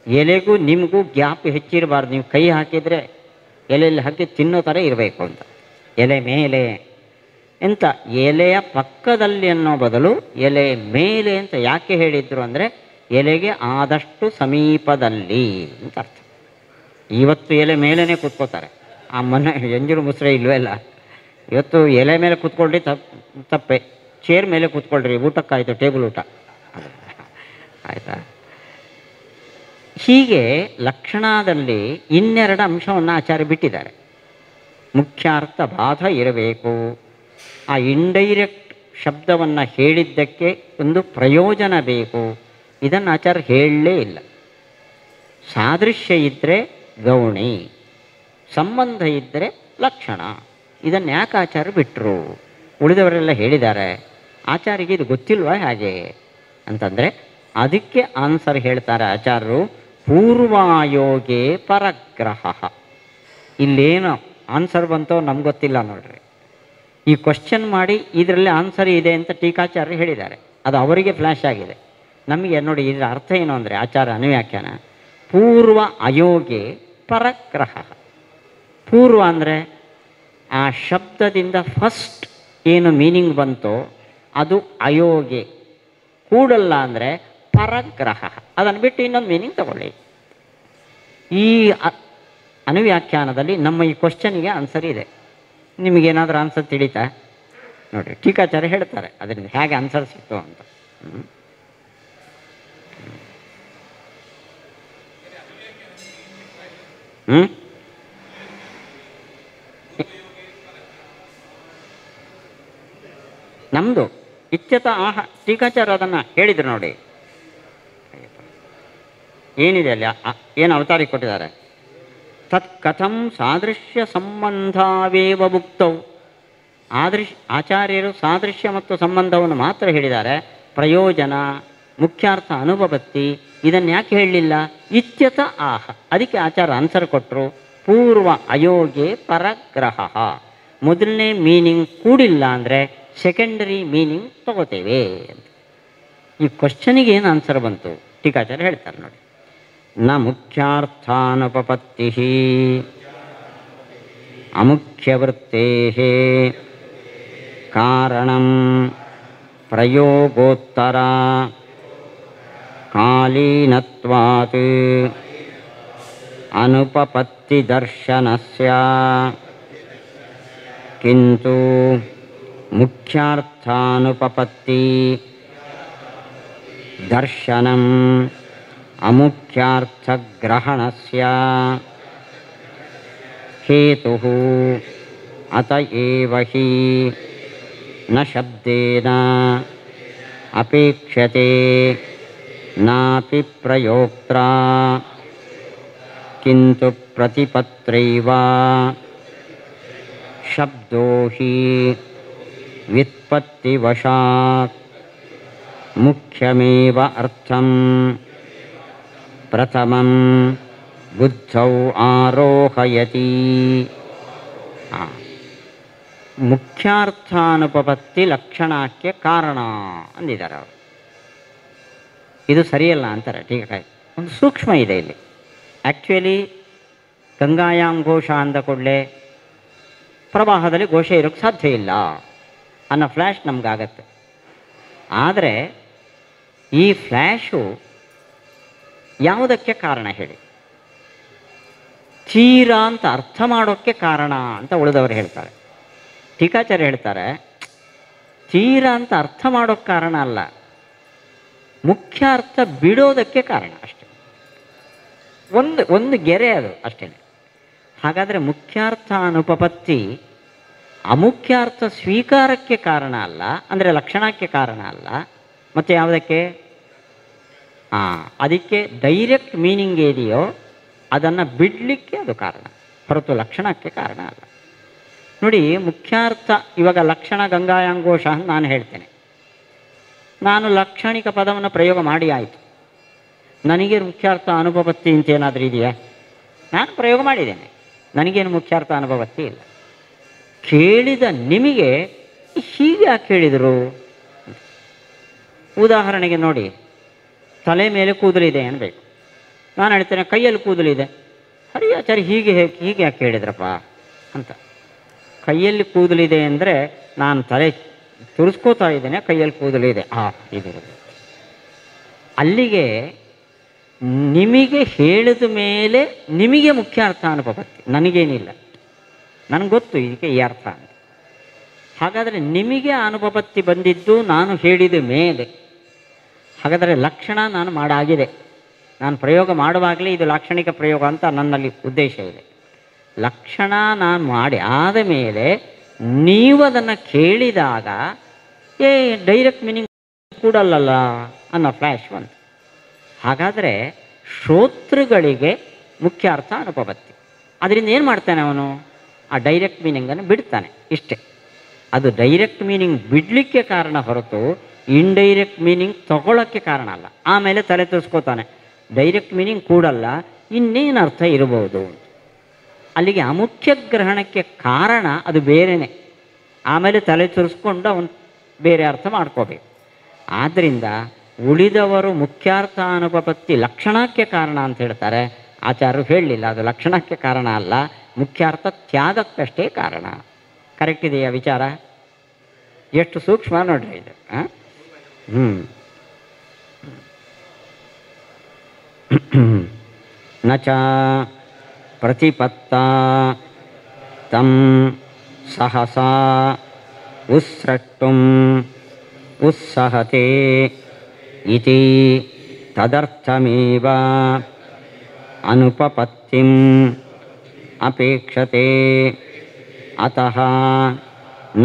ಎಲೆಗೂ ನಿಮಗೂ ಗ್ಯಾಪ್ ಹೆಚ್ಚಿರಬಾರ್ದು. ನೀವು ಕೈ ಹಾಕಿದರೆ ಎಲೆಯಲ್ಲಿ ಹಾಕಿ ತಿನ್ನೋ ಥರ ಇರಬೇಕು ಅಂತ. ಎಲೆ ಮೇಲೆ ಎಂತ, ಎಲೆಯ ಪಕ್ಕದಲ್ಲಿ ಅನ್ನೋ ಬದಲು ಎಲೆ ಮೇಲೆ ಅಂತ ಯಾಕೆ ಹೇಳಿದ್ರು ಅಂದರೆ ಎಲೆಗೆ ಆದಷ್ಟು ಸಮೀಪದಲ್ಲಿ ಅಂತ ಅರ್ಥ. ಇವತ್ತು ಎಲೆ ಮೇಲೇ ಕೂತ್ಕೋತಾರೆ. ಆ ಮನೆ ಎಂಜರು ಮುಸ್ರೆ ಇಲ್ವೇ ಇಲ್ಲ. ಇವತ್ತು ಎಲೆ ಮೇಲೆ ಕೂತ್ಕೊಳ್ರಿ ತಪ್ಪೆ, ಚೇರ್ ಮೇಲೆ ಕೂತ್ಕೊಳ್ರಿ, ಊಟಕ್ಕಾಯಿತು, ಟೇಬಲ್ ಊಟ ಆಯಿತಾ. ಹೀಗೆ ಲಕ್ಷಣದಲ್ಲಿ 2 ಅಂಶವನ್ನು ಆಚಾರ್ಯ ಬಿಟ್ಟಿದ್ದಾರೆ. ಮುಖ್ಯ ಅರ್ಥ ಬಾಧ ಇರಬೇಕು. ಆ ಇಂಡೈರೆಕ್ಟ್ ಶಬ್ದವನ್ನು ಹೇಳಿದ್ದಕ್ಕೆ ಒಂದು ಪ್ರಯೋಜನ ಬೇಕು. ಇದನ್ನು ಆಚಾರ್ಯ ಹೇಳಲೇ ಇಲ್ಲ. ಸಾದೃಶ್ಯ ಇದ್ದರೆ ಗೌಣಿ, ಸಂಬಂಧ ಇದ್ದರೆ ಲಕ್ಷಣ. ಇದನ್ನು ಯಾಕೆ ಆಚಾರ್ಯ ಬಿಟ್ಟರು? ಉಳಿದವರೆಲ್ಲ ಹೇಳಿದ್ದಾರೆ, ಆಚಾರ್ಯಗೆ ಇದು ಗೊತ್ತಿಲ್ವಾ ಹೇಗೆ ಅಂತಂದರೆ ಅದಕ್ಕೆ ಆನ್ಸರ್ ಹೇಳ್ತಾರೆ ಆಚಾರ್ಯರು. ಪೂರ್ವಾಯೋಗೆ ಪರಗ್ರಹ. ಇಲ್ಲೇನು ಆನ್ಸರ್ ಬಂತೋ ನಮ್ಗೆ ಗೊತ್ತಿಲ್ಲ ನೋಡ್ರಿ. ಈ ಕ್ವಶನ್ ಮಾಡಿ ಇದರಲ್ಲಿ ಆನ್ಸರ್ ಇದೆ ಅಂತ ಟೀಕಾಚಾರ್ಯರು ಹೇಳಿದ್ದಾರೆ. ಅದು ಅವರಿಗೆ ಫ್ಲ್ಯಾಶ್ ಆಗಿದೆ. ನಮಗೆ ನೋಡಿ ಇದರ ಅರ್ಥ ಏನು ಅಂದರೆ ಆಚಾರ ಅನುವ್ಯಾಖ್ಯಾನ, ಪೂರ್ವ ಅಯೋಗೆ ಪರಗ್ರಹ. ಪೂರ್ವ ಅಂದರೆ ಆ ಶಬ್ದದಿಂದ ಫಸ್ಟ್ ಏನು ಮೀನಿಂಗ್ ಬಂತೋ ಅದು ಅಯೋಗೆ, ಕೂಡಲ್ಲ ಅಂದರೆ ಪರಗ್ರಹ. ಅದನ್ನು ಬಿಟ್ಟು ಇನ್ನೊಂದು ಮೀನಿಂಗ್ ತಗೊಳ್ಳಿ. ಈ ಅನುವ್ಯಾಖ್ಯಾನದಲ್ಲಿ ನಮ್ಮ ಈ ಕ್ವಶನಿಗೆ ಆನ್ಸರ್ ಇದೆ. ನಿಮಗೇನಾದರೂ ಆನ್ಸರ್ ತಿಳಿತಾ ನೋಡಿರಿ, ಟೀಕಾಚಾರ್ಯ ಹೇಳ್ತಾರೆ ಅದರಿಂದ ಹೇಗೆ ಆನ್ಸರ್ ಸಿಕ್ತು ಅಂತ. ನಮ್ಮದು ಇಚ್ಛತ ಆಹ ಟೀಕಾಚಾರ್ಯ ಅದನ್ನು ಹೇಳಿದರು ನೋಡಿ. ಏನಿದೆ ಅಲ್ಲಿ, ಏನು ಅವತಾರಿ ಕೊಟ್ಟಿದ್ದಾರೆ? ತತ್ ಕಥಂ ಸಾದೃಶ್ಯ ಸಂಬಂಧವೇವ ಭುಕ್ತವು. ಆಚಾರ್ಯರು ಸಾದೃಶ್ಯ ಮತ್ತು ಸಂಬಂಧವನ್ನು ಮಾತ್ರ ಹೇಳಿದ್ದಾರೆ. ಪ್ರಯೋಜನ, ಮುಖ್ಯಾರ್ಥ, ಅನುಪಪತ್ತಿ ಇದನ್ನು ಯಾಕೆ ಹೇಳಲಿಲ್ಲ? ಇತ್ಯತ ಆಹ. ಅದಕ್ಕೆ ಆಚಾರ್ಯ ಆನ್ಸರ್ ಕೊಟ್ಟರು, ಪೂರ್ವ ಅಯೋಗೆ ಪರಗ್ರಹ. ಮೊದಲನೇ ಮೀನಿಂಗ್ ಕೂಡಿಲ್ಲ ಅಂದರೆ ಸೆಕೆಂಡರಿ ಮೀನಿಂಗ್ ತಗೋತೇವೆ ಅಂತ. ಈ ಕ್ವಶನಿಗೆ ಏನು ಆನ್ಸರ್ ಬಂತು ಟೀಕಾಚಾರ್ಯ ಹೇಳ್ತಾರೆ ನೋಡಿ. ನ ಮುಖ್ಯಾರ್ಥಾನುಪಪತ್ತಿ ಅಮುಖ್ಯವೃತ್ತೇಃ ಕಾರಣಂ ಪ್ರಯೋಗೋತ್ತರ ಕಾಲೀನತ್ವಾತ್ ಅನುಪಪತ್ತಿದರ್ಶನಸ್ಯ ಕಿಂತು ಮುಖ್ಯಾರ್ಥಾನುಪಪತ್ತಿ ದರ್ಶನಂ ಅಮುಖ್ಯಾರ್ಥಗ್ರಹಣಸ್ಯ ಹೇತುಃ ಅತ ಏವ ಹಿ ನ ಶಬ್ದೇನ ಅಪೇಕ್ಷ್ಯತೆ ನಾಪಿ ಪ್ರಯೋಕ್ತ್ರ ಕಿಂತು ಪ್ರತಿಪತ್ರೈವ ಶಬ್ದೋ ಹಿ ವ್ಯುತ್ಪತ್ತಿವಶಾತ್ ಮುಖ್ಯಮೇವ ಅರ್ಥಂ ಪ್ರಥಮಂ ಬುದ್ಧೌ ಆರೋಹಯತಿ. ಮುಖ್ಯಾರ್ಥಾನುಪಪತ್ತಿ ಲಕ್ಷಣಕ್ಕೆ ಕಾರಣ ಅಂದಿದ್ದಾರೆ ಅವರು. ಇದು ಸರಿಯಲ್ಲ ಅಂತಾರೆ ಟೀಕಾಕಾಯಿ. ಒಂದು ಸೂಕ್ಷ್ಮ ಇದೆ ಇಲ್ಲಿ. ಆ್ಯಕ್ಚುಲಿ ಗಂಗಾಯಾಮ್ ಘೋಷ ಅಂದ ಕೂಡಲೇ ಪ್ರವಾಹದಲ್ಲಿ ಘೋಷ ಇರೋಕ್ಕೆ ಸಾಧ್ಯ ಇಲ್ಲ ಅನ್ನೋ ಫ್ಲ್ಯಾಶ್ ನಮಗಾಗತ್ತೆ. ಆದರೆ ಈ ಫ್ಲ್ಯಾಶು ಯಾವುದಕ್ಕೆ ಕಾರಣ ಹೇಳಿ? ತೀರ ಅಂತ ಅರ್ಥ ಮಾಡೋಕ್ಕೆ ಕಾರಣ ಅಂತ ಉಳಿದವರು ಹೇಳ್ತಾರೆ. ಟೀಕಾಚಾರ್ಯ ಹೇಳ್ತಾರೆ ತೀರ ಅಂತ ಅರ್ಥ ಮಾಡೋಕ್ಕೆ ಕಾರಣ ಅಲ್ಲ, ಮುಖ್ಯ ಅರ್ಥ ಬಿಡೋದಕ್ಕೆ ಕಾರಣ ಅಷ್ಟೆ. ಒಂದು ಗೆರೆ ಅದು ಅಷ್ಟೇ. ಹಾಗಾದರೆ ಮುಖ್ಯಾರ್ಥ ಅನುಪಪತ್ತಿ ಅಮುಖ್ಯಾರ್ಥ ಸ್ವೀಕಾರಕ್ಕೆ ಕಾರಣ ಅಲ್ಲ, ಅಂದರೆ ಲಕ್ಷಣಕ್ಕೆ ಕಾರಣ ಅಲ್ಲ. ಮತ್ತು ಯಾವುದಕ್ಕೆ? ಅದಕ್ಕೆ ಡೈರೆಕ್ಟ್ ಮೀನಿಂಗ್ ಇದೆಯೋ ಅದನ್ನು ಬಿಡಲಿಕ್ಕೆ ಅದು ಕಾರಣ, ಹೊರತು ಲಕ್ಷಣಕ್ಕೆ ಕಾರಣ ಅಲ್ಲ. ನೋಡಿ, ಮುಖ್ಯಾರ್ಥ ಇವಾಗ ಲಕ್ಷಣ ಗಂಗಾಯಾಂಗೋಷ ಅಂತ ನಾನು ಹೇಳ್ತೇನೆ. ನಾನು ಲಾಕ್ಷಣಿಕ ಪದವನ್ನು ಪ್ರಯೋಗ ಮಾಡಿ ಆಯಿತು. ನನಗೆ ಮುಖ್ಯಾರ್ಥ ಅನುಪಪತ್ತಿ ಅಂತೇನಾದರೂ ಇದೆಯಾ? ನಾನು ಪ್ರಯೋಗ ಮಾಡಿದ್ದೇನೆ, ನನಗೇನು ಮುಖ್ಯಾರ್ಥ ಅನುಪಪತ್ತಿ ಇಲ್ಲ. ಕೇಳಿದ ನಿಮಗೆ ಹೀಗೆ ಯಾಕೆ ಹೇಳಿದರು? ಉದಾಹರಣೆಗೆ ನೋಡಿ, ತಲೆ ಮೇಲೆ ಕೂದಲಿದೆ ಅನ್ಬೇಕು. ನಾನು ಹೇಳ್ತೇನೆ ಕೈಯಲ್ಲಿ ಕೂದಲಿದೆ. ಹರಿಯಾಚಾರ್ಯ ಹೀಗೆ ಯಾಕೆ ಹೇಳಿದ್ರಪ್ಪ ಅಂತ. ಕೈಯಲ್ಲಿ ಕೂದಲಿದೆ ಅಂದರೆ ನಾನು ತಲೆ ತುರಿಸ್ಕೋತಾ ಇದ್ದೇನೆ, ಕೈಯಲ್ಲಿ ಕೂದಲಿದೆ ಇದಿರೋದು. ಅಲ್ಲಿಗೆ ನಿಮಗೆ ಹೇಳಿದ ಮೇಲೆ ನಿಮಗೆ ಮುಖ್ಯ ಅರ್ಥ ಅನುಪಪತ್ತಿ, ನನಗೇನಿಲ್ಲ, ನನಗೆ ಗೊತ್ತು ಇದಕ್ಕೆ ಈ ಅರ್ಥ ಅಂತ. ಹಾಗಾದರೆ ನಿಮಗೆ ಅನುಪಪತ್ತಿ ಬಂದಿದ್ದು ನಾನು ಹೇಳಿದ ಮೇಲೆ. ಹಾಗಾದರೆ ಲಕ್ಷಣ ನಾನು ಮಾಡಾಗಿದೆ, ನಾನು ಪ್ರಯೋಗ ಮಾಡುವಾಗಲೇ ಇದು ಲಾಕ್ಷಣಿಕ ಪ್ರಯೋಗ ಅಂತ ನನ್ನಲ್ಲಿ ಉದ್ದೇಶ ಇದೆ. ಲಕ್ಷಣ ನಾನು ಮಾಡಿ ಆದ ಮೇಲೆ ನೀವು ಅದನ್ನು ಕೇಳಿದಾಗ ಡೈರೆಕ್ಟ್ ಮೀನಿಂಗ್ ಕೂಡಲ್ಲಲ್ಲ ಅನ್ನೋ ಫ್ಲ್ಯಾಶ್ ಬಂತು. ಹಾಗಾದರೆ ಶ್ರೋತೃಗಳಿಗೆ ಮುಖ್ಯ ಅರ್ಥ ಅನುಪಪತ್ತಿ. ಅದರಿಂದ ಏನು ಮಾಡ್ತಾನೆ ಅವನು? ಆ ಡೈರೆಕ್ಟ್ ಮೀನಿಂಗನ್ನು ಬಿಡ್ತಾನೆ, ಇಷ್ಟೇ. ಅದು ಡೈರೆಕ್ಟ್ ಮೀನಿಂಗ್ ಬಿಡಲಿಕ್ಕೆ ಕಾರಣ ಹೊರತು ಇಂಡೈರೆಕ್ಟ್ ಮೀನಿಂಗ್ ತಗೊಳ್ಳೋಕ್ಕೆ ಕಾರಣ ಅಲ್ಲ. ಆಮೇಲೆ ತಲೆ ತೋರಿಸ್ಕೋತಾನೆ, ಡೈರೆಕ್ಟ್ ಮೀನಿಂಗ್ ಕೂಡಲ್ಲ, ಇನ್ನೇನು ಅರ್ಥ ಇರಬಹುದು. ಅಲ್ಲಿಗೆ ಅಮುಖ್ಯ ಗ್ರಹಣಕ್ಕೆ ಕಾರಣ ಅದು ಬೇರೆಯೇ. ಆಮೇಲೆ ತಲೆ ತುರಿಸ್ಕೊಂಡು ಅವನು ಬೇರೆ ಅರ್ಥ ಮಾಡ್ಕೋಬೇಕು. ಆದ್ದರಿಂದ ಉಳಿದವರು ಮುಖ್ಯಾರ್ಥ ಅನುಪಪತ್ತಿ ಲಕ್ಷಣಕ್ಕೆ ಕಾರಣ ಅಂತ ಹೇಳ್ತಾರೆ. ಆಚಾರ್ಯರು ಹೇಳಲಿಲ್ಲ, ಅದು ಲಕ್ಷಣಕ್ಕೆ ಕಾರಣ ಅಲ್ಲ, ಮುಖ್ಯಾರ್ಥ ತ್ಯಾಗಕ್ಕಷ್ಟೇ ಕಾರಣ. ಕರೆಕ್ಟ್ ಇದೆಯಾ ವಿಚಾರ? ಎಷ್ಟು ಸೂಕ್ಷ್ಮ ನೋಡ್ರಿ ಇದು. ನಚ ಪ್ರತಿಪತ್ತಾ ತಂ ಸಹಸಾ ಉಸ್ರಷ್ಟುಂ ಉತ್ಸಹತೆ ಇತಿ ತದರ್ಥಮೇವ ಅನುಪಪತ್ತಿಂ ಅಪೇಕ್ಷತೆ. ಅತಃ ನ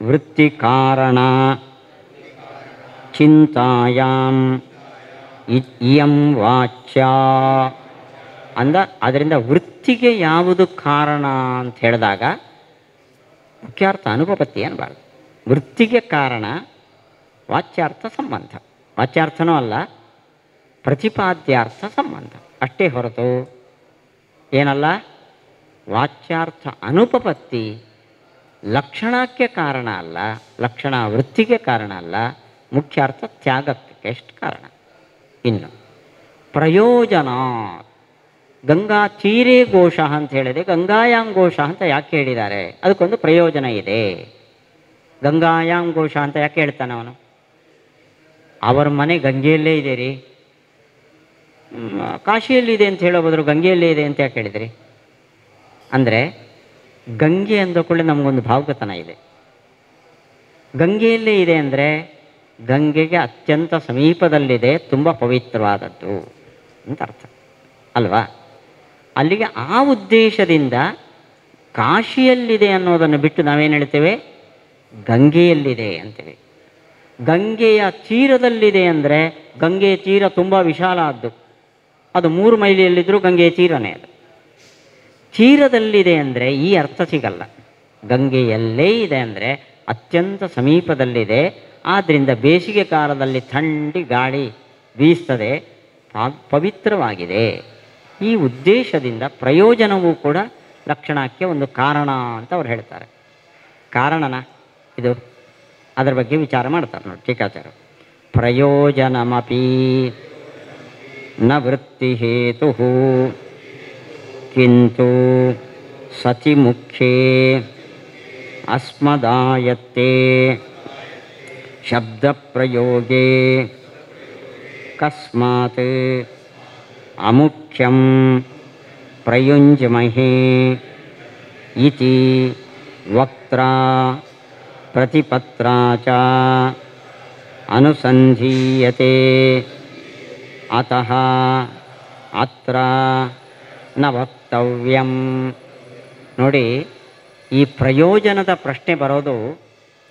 ವೃತ್ತಿಕಾರಣ ಚಿಂತಾಯಾಂ ಇಯಂ ವಾಚ್ಯ ಅದರಿಂದ ವೃತ್ತಿಗೆ ಯಾವುದು ಕಾರಣ ಅಂತ ಹೇಳಿದಾಗ ಮುಖ್ಯಾರ್ಥ ಅನುಪಪತ್ತಿ ಅನ್ನಬಾರ್ದು. ವೃತ್ತಿಗೆ ಕಾರಣ ವಾಚ್ಯಾರ್ಥ ಸಂಬಂಧ, ವಾಚ್ಯಾರ್ಥನೂ ಅಲ್ಲ ಪ್ರತಿಪಾದ್ಯಾರ್ಥ ಸಂಬಂಧ ಅಷ್ಟೇ ಹೊರತು ಏನಲ್ಲ. ವಾಚ್ಯಾರ್ಥ ಅನುಪಪತ್ತಿ ಲಕ್ಷಣಕ್ಕೆ ಕಾರಣ ಅಲ್ಲ, ಲಕ್ಷಣ ವೃತ್ತಿಗೆ ಕಾರಣ ಅಲ್ಲ, ಮುಖ್ಯಾರ್ಥ ತ್ಯಾಗಕ್ಕೆ ಎಷ್ಟು ಕಾರಣ. ಇನ್ನು ಪ್ರಯೋಜನ ಗಂಗಾ ತೀರೇ ಘೋಷ ಅಂತ ಹೇಳಿದೆ, ಗಂಗಾಯಾಂ ಘೋಷ ಅಂತ ಯಾಕೆ ಹೇಳಿದ್ದಾರೆ? ಅದಕ್ಕೊಂದು ಪ್ರಯೋಜನ ಇದೆ. ಗಂಗಾಯಾಂ ಘೋಷ ಅಂತ ಯಾಕೆ ಹೇಳ್ತಾನೆ ಅವನು? ಅವರ ಮನೆ ಗಂಗೆಯಲ್ಲೇ ಇದೆ ರೀ, ಕಾಶಿಯಲ್ಲಿದೆ ಅಂತ ಹೇಳೋ ಬದಲು ಗಂಗೆಯಲ್ಲೇ ಇದೆ ಅಂತ ಯಾಕೆ ಹೇಳಿದ್ರಿ? ಅಂದರೆ ಗಂಗೆ ಅಂದಕೊಳ್ಳೆ ನಮಗೊಂದು ಭಾವುಕತನ ಇದೆ. ಗಂಗೆಯಲ್ಲೇ ಇದೆ ಅಂದರೆ ಗಂಗೆಗೆ ಅತ್ಯಂತ ಸಮೀಪದಲ್ಲಿದೆ, ತುಂಬ ಪವಿತ್ರವಾದದ್ದು ಅಂತ ಅರ್ಥ ಅಲ್ವಾ? ಅಲ್ಲಿಗೆ ಆ ಉದ್ದೇಶದಿಂದ ಕಾಶಿಯಲ್ಲಿದೆ ಅನ್ನೋದನ್ನು ಬಿಟ್ಟು ನಾವೇನು ಹೇಳ್ತೇವೆ? ಗಂಗೆಯಲ್ಲಿದೆ ಅಂತೇವೆ. ಗಂಗೆಯ ತೀರದಲ್ಲಿದೆ ಅಂದರೆ ಗಂಗೆಯ ತೀರ ತುಂಬ ವಿಶಾಲ ಆದ್ದು, ಅದು 3 ಮೈಲಿಯಲ್ಲಿದ್ದರೂ ಗಂಗೆಯ ತೀರನೇ ಅದು. ತೀರದಲ್ಲಿದೆ ಅಂದರೆ ಈ ಅರ್ಥ ಸಿಗಲ್ಲ. ಗಂಗೆಯಲ್ಲೇ ಇದೆ ಅಂದರೆ ಅತ್ಯಂತ ಸಮೀಪದಲ್ಲಿದೆ, ಆದ್ದರಿಂದ ಬೇಸಿಗೆ ಕಾಲದಲ್ಲಿ ಥಂಡಿ ಗಾಳಿ ಬೀಸ್ತದೆ, ಪವಿತ್ರವಾಗಿದೆ. ಈ ಉದ್ದೇಶದಿಂದ ಪ್ರಯೋಜನವೂ ಕೂಡ ಲಕ್ಷಣಕ್ಕೆ ಒಂದು ಕಾರಣ ಅಂತ ಅವ್ರು ಹೇಳ್ತಾರೆ. ಕಾರಣನ ಇದು ಅದರ ಬಗ್ಗೆ ವಿಚಾರ ಮಾಡ್ತಾರೆ ನೋಡಿ ಟೀಕಾಚಾರ್ಯರು. ಪ್ರಯೋಜನಮಪಿ ನ ವೃತ್ತಿ ಹೇತು ಕಿಂತು ಸತಿ ಮುಖ್ಯೇ ಅಸ್ಮದಾಯತ್ತೆ ಶಬ್ದ ಪ್ರಯೋಗೇ ಕಸ್ಮಾತ್ ಅಮುಖ್ಯಂ ಪ್ರಯುಂಜ್ಮಹೇ ಇತಿ ವಕ್ತ್ರಾ ಪ್ರತಿಪತ್ರಾ ಚ ಅನುಸಂಧೀಯತೆ. ಅತಃ ಅತ್ರ ನ ವಕ್ತವ್ಯಂ. ನೋಡಿ, ಈ ಪ್ರಯೋಜನದ ಪ್ರಶ್ನೆ ಬರೋದು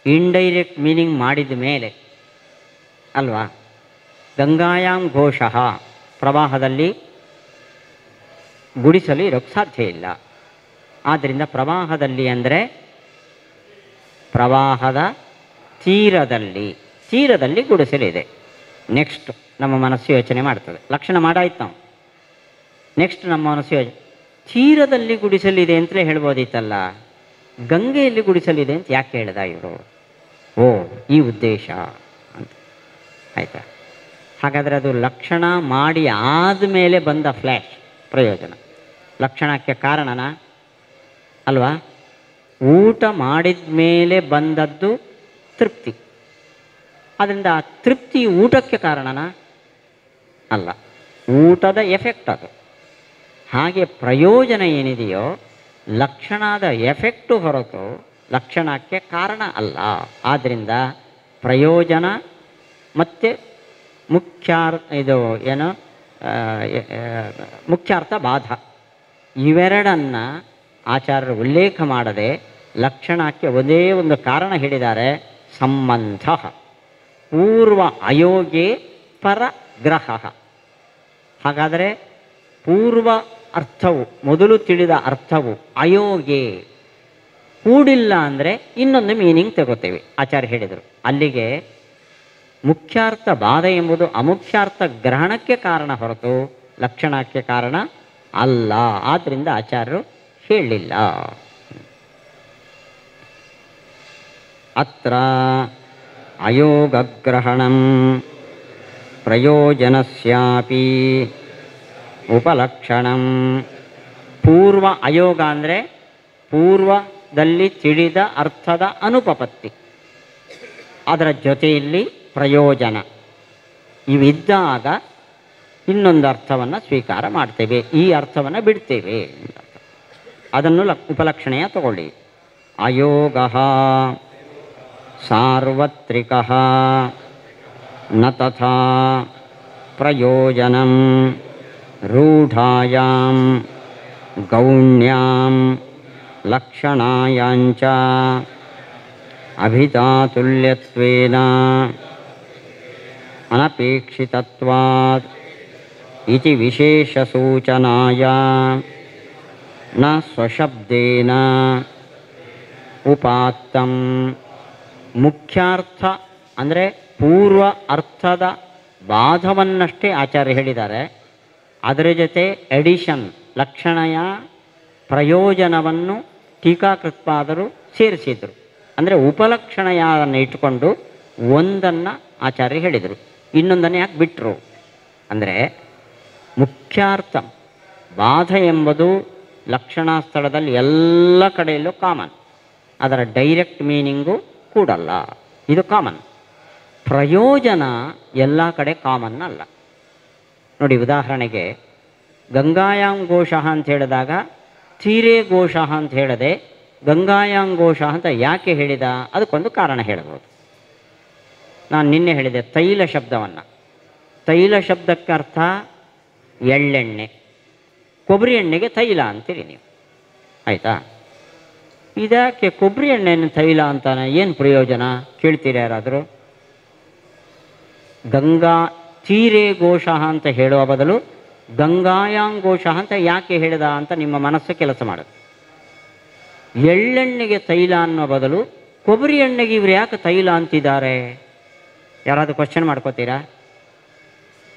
ಇಂಡೈರೆಕ್ಟ್ ಮೀನಿಂಗ್ ಮಾಡಿದ ಮೇಲೆ ಅಲ್ವಾ? ಗಂಗಾಯಾಂ ಘೋಷಃ, ಪ್ರವಾಹದಲ್ಲಿ ಗುಡಿಸಲು ಇರೋಕ್ಕೆ ಸಾಧ್ಯ ಇಲ್ಲ. ಆದ್ದರಿಂದ ಪ್ರವಾಹದಲ್ಲಿ ಅಂದರೆ ಪ್ರವಾಹದ ತೀರದಲ್ಲಿ ಗುಡಿಸಲಿದೆ. ನೆಕ್ಸ್ಟ್ ನಮ್ಮ ಮನಸ್ಸು ಯೋಚನೆ ಮಾಡ್ತದೆ. ಲಕ್ಷಣ ಮಾಡಾಯ್ತು ನಾವು. ನೆಕ್ಸ್ಟ್ ನಮ್ಮ ಮನಸ್ಸು ಯೋಚನೆ, ತೀರದಲ್ಲಿ ಗುಡಿಸಲಿದೆ ಅಂತಲೇ ಹೇಳ್ಬೋದಿತ್ತಲ್ಲ, ಗಂಗೆಯಲ್ಲಿ ಗುಡಿಸಲಿದೆ ಅಂತ ಯಾಕೆ ಹೇಳ್ದ ಇವರು? ಓ, ಈ ಉದ್ದೇಶ ಅಂತ ಆಯಿತಾ? ಹಾಗಾದರೆ ಅದು ಲಕ್ಷಣ ಮಾಡಿ ಆದಮೇಲೆ ಬಂದ ಫ್ಲ್ಯಾಶ್ ಪ್ರಯೋಜನ. ಲಕ್ಷಣಕ್ಕೆ ಕಾರಣನ ಅಲ್ವಾ? ಊಟ ಮಾಡಿದ ಮೇಲೆ ಬಂದದ್ದು ತೃಪ್ತಿ. ಆದ್ದರಿಂದ ಆ ತೃಪ್ತಿ ಊಟಕ್ಕೆ ಕಾರಣನ ಅಲ್ಲ, ಊಟದ ಎಫೆಕ್ಟ್ ಅದು. ಹಾಗೆ ಪ್ರಯೋಜನ ಏನಿದೆಯೋ ಲಕ್ಷಣದ ಎಫೆಕ್ಟು ಹೊರತು ಲಕ್ಷಣಕ್ಕೆ ಕಾರಣ ಅಲ್ಲ. ಆದ್ದರಿಂದ ಪ್ರಯೋಜನ ಮತ್ತು ಮುಖ್ಯಾರ್ಥ ಬಾಧ ಇವೆರಡನ್ನು ಆಚಾರ್ಯರು ಉಲ್ಲೇಖ ಮಾಡದೆ ಲಕ್ಷಣಕ್ಕೆ ಒಂದೇ ಒಂದು ಕಾರಣ ಹೇಳಿದ್ದಾರೆ, ಸಂಬಂಧ. ಪೂರ್ವ ಅಯೋಗೇ ಪರಗ್ರಹ. ಹಾಗಾದರೆ ಪೂರ್ವ ಅರ್ಥವು, ಮೊದಲು ತಿಳಿದ ಅರ್ಥವು ಅಯೋಗೆ ಕೂಡಿಲ್ಲ ಅಂದರೆ ಇನ್ನೊಂದು ಮೀನಿಂಗ್ ತಗೋತೇವೆ. ಆಚಾರ್ಯ ಹೇಳಿದರು ಅಲ್ಲಿಗೆ ಮುಖ್ಯಾರ್ಥ ಬಾಧ ಎಂಬುದು ಅಮುಖ್ಯಾರ್ಥ ಗ್ರಹಣಕ್ಕೆ ಕಾರಣ ಹೊರತು ಲಕ್ಷಣಕ್ಕೆ ಕಾರಣ ಅಲ್ಲ. ಆದ್ದರಿಂದ ಆಚಾರ್ಯರು ಹೇಳಲಿಲ್ಲ. ಅತ್ರ ಅಯೋಗಗ್ರಹಣಂ ಪ್ರಯೋಜನಸ್ಯಾಪಿ ಉಪಲಕ್ಷಣಂ. ಪೂರ್ವ ಅಯೋಗ ಅಂದರೆ ಪೂರ್ವದಲ್ಲಿ ತಿಳಿದ ಅರ್ಥದ ಅನುಪಪತ್ತಿ, ಅದರ ಜೊತೆಯಲ್ಲಿ ಪ್ರಯೋಜನ ಇವಿದ್ದಾಗ ಇನ್ನೊಂದು ಅರ್ಥವನ್ನು ಸ್ವೀಕಾರ ಮಾಡ್ತೇವೆ, ಈ ಅರ್ಥವನ್ನು ಬಿಡ್ತೇವೆ. ಅದನ್ನು ಉಪಲಕ್ಷಣೆಯ ತಗೊಳ್ಳಿ. ಅಯೋಗ ಸಾರ್ವತ್ರಿಕ ನ ತಥಾ ಪ್ರಯೋಜನಂ ರೂಢಾಯಾಂ ಗೌಣ್ಯಾಂ ಲಕ್ಷಣಾಯಾಂಚ ಅಭಿಧಾತುಲ್ಯತ್ವೇನ ಅನಪೇಕ್ಷಿತತ್ವಾತ್ ಇತಿ ವಿಶೇಷ ಸೂಚನಾಯ ನ ಸ್ವಶಬ್ದೇನ ಉಪಾತ್ತಂ. ಮುಖ್ಯಾರ್ಥ ಅಂದರೆ ಪೂರ್ವ ಅರ್ಥದ ಬಾಧವನ್ನಷ್ಟೇ ಆಚಾರ್ಯ ಹೇಳಿದ್ದಾರೆ. ಅದರ ಜೊತೆ ಎಡಿಷನ್ ಲಕ್ಷಣೆಯ ಪ್ರಯೋಜನವನ್ನು ಟೀಕಾಕೃತ್ಪಾದರು ಸೇರಿಸಿದರು. ಅಂದರೆ ಉಪಲಕ್ಷಣೆಯನ್ನು ಇಟ್ಟುಕೊಂಡು ಒಂದನ್ನು ಆಚಾರ್ಯ ಹೇಳಿದರು, ಇನ್ನೊಂದನ್ನು ಯಾಕೆ ಬಿಟ್ಟರು ಅಂದರೆ ಮುಖ್ಯಾರ್ಥ ಬಾಧ ಎಂಬುದು ಲಕ್ಷಣ ಸ್ಥಳದಲ್ಲಿ ಎಲ್ಲ ಕಡೆಯಲ್ಲೂ ಕಾಮನ್, ಅದರ ಡೈರೆಕ್ಟ್ ಮೀನಿಂಗು ಕೂಡಲ್ಲ, ಇದು ಕಾಮನ್. ಪ್ರಯೋಜನ ಎಲ್ಲ ಕಡೆ ಕಾಮನ್ ಅಲ್ಲ. ನೋಡಿ, ಉದಾಹರಣೆಗೆ ಗಂಗಾಯಾಂ ಘೋಷಃ ಅಂತ ಹೇಳಿದಾಗ ತೀರೇ ಘೋಷಃ ಅಂತ ಹೇಳದೆ ಗಂಗಾಯಾಂ ಘೋಷ ಅಂತ ಯಾಕೆ ಹೇಳಿದ, ಅದಕ್ಕೊಂದು ಕಾರಣ ಹೇಳ್ಬೋದು. ನಾನು ನಿನ್ನೆ ಹೇಳಿದೆ ತೈಲ ಶಬ್ದವನ್ನು. ತೈಲ ಶಬ್ದಕ್ಕೆ ಅರ್ಥ ಎಳ್ಳೆಣ್ಣೆ, ಕೊಬ್ಬರಿ ಎಣ್ಣೆಗೆ ತೈಲ ಅಂತೀರಿ ನೀವು, ಆಯಿತಾ? ಇದಕ್ಕೆ ಕೊಬ್ಬರಿ ಎಣ್ಣೆಯನ್ನು ತೈಲ ಅಂತಾನೆ ಏನು ಪ್ರಯೋಜನ ಕೇಳ್ತೀರ ಯಾರಾದರೂ? ಗಂಗಾ ತೀರೇ ಘೋಷಃ ಅಂತ ಹೇಳುವ ಬದಲು ಗಂಗಾಯಾಂ ಘೋಷಃ ಅಂತ ಯಾಕೆ ಹೇಳಿದ ಅಂತ ನಿಮ್ಮ ಮನಸ್ಸು ಕೆಲಸ ಮಾಡುತ್ತೆ. ಎಳ್ಳೆಣ್ಣೆಗೆ ತೈಲ ಅನ್ನೋ ಬದಲು ಕೊಬ್ಬರಿ ಎಣ್ಣೆಗೆ ಇವ್ರು ಯಾಕೆ ತೈಲ ಅಂತಿದ್ದಾರೆ? ಯಾರಾದರೂ ಕ್ವಶನ್ ಮಾಡ್ಕೋತೀರಾ?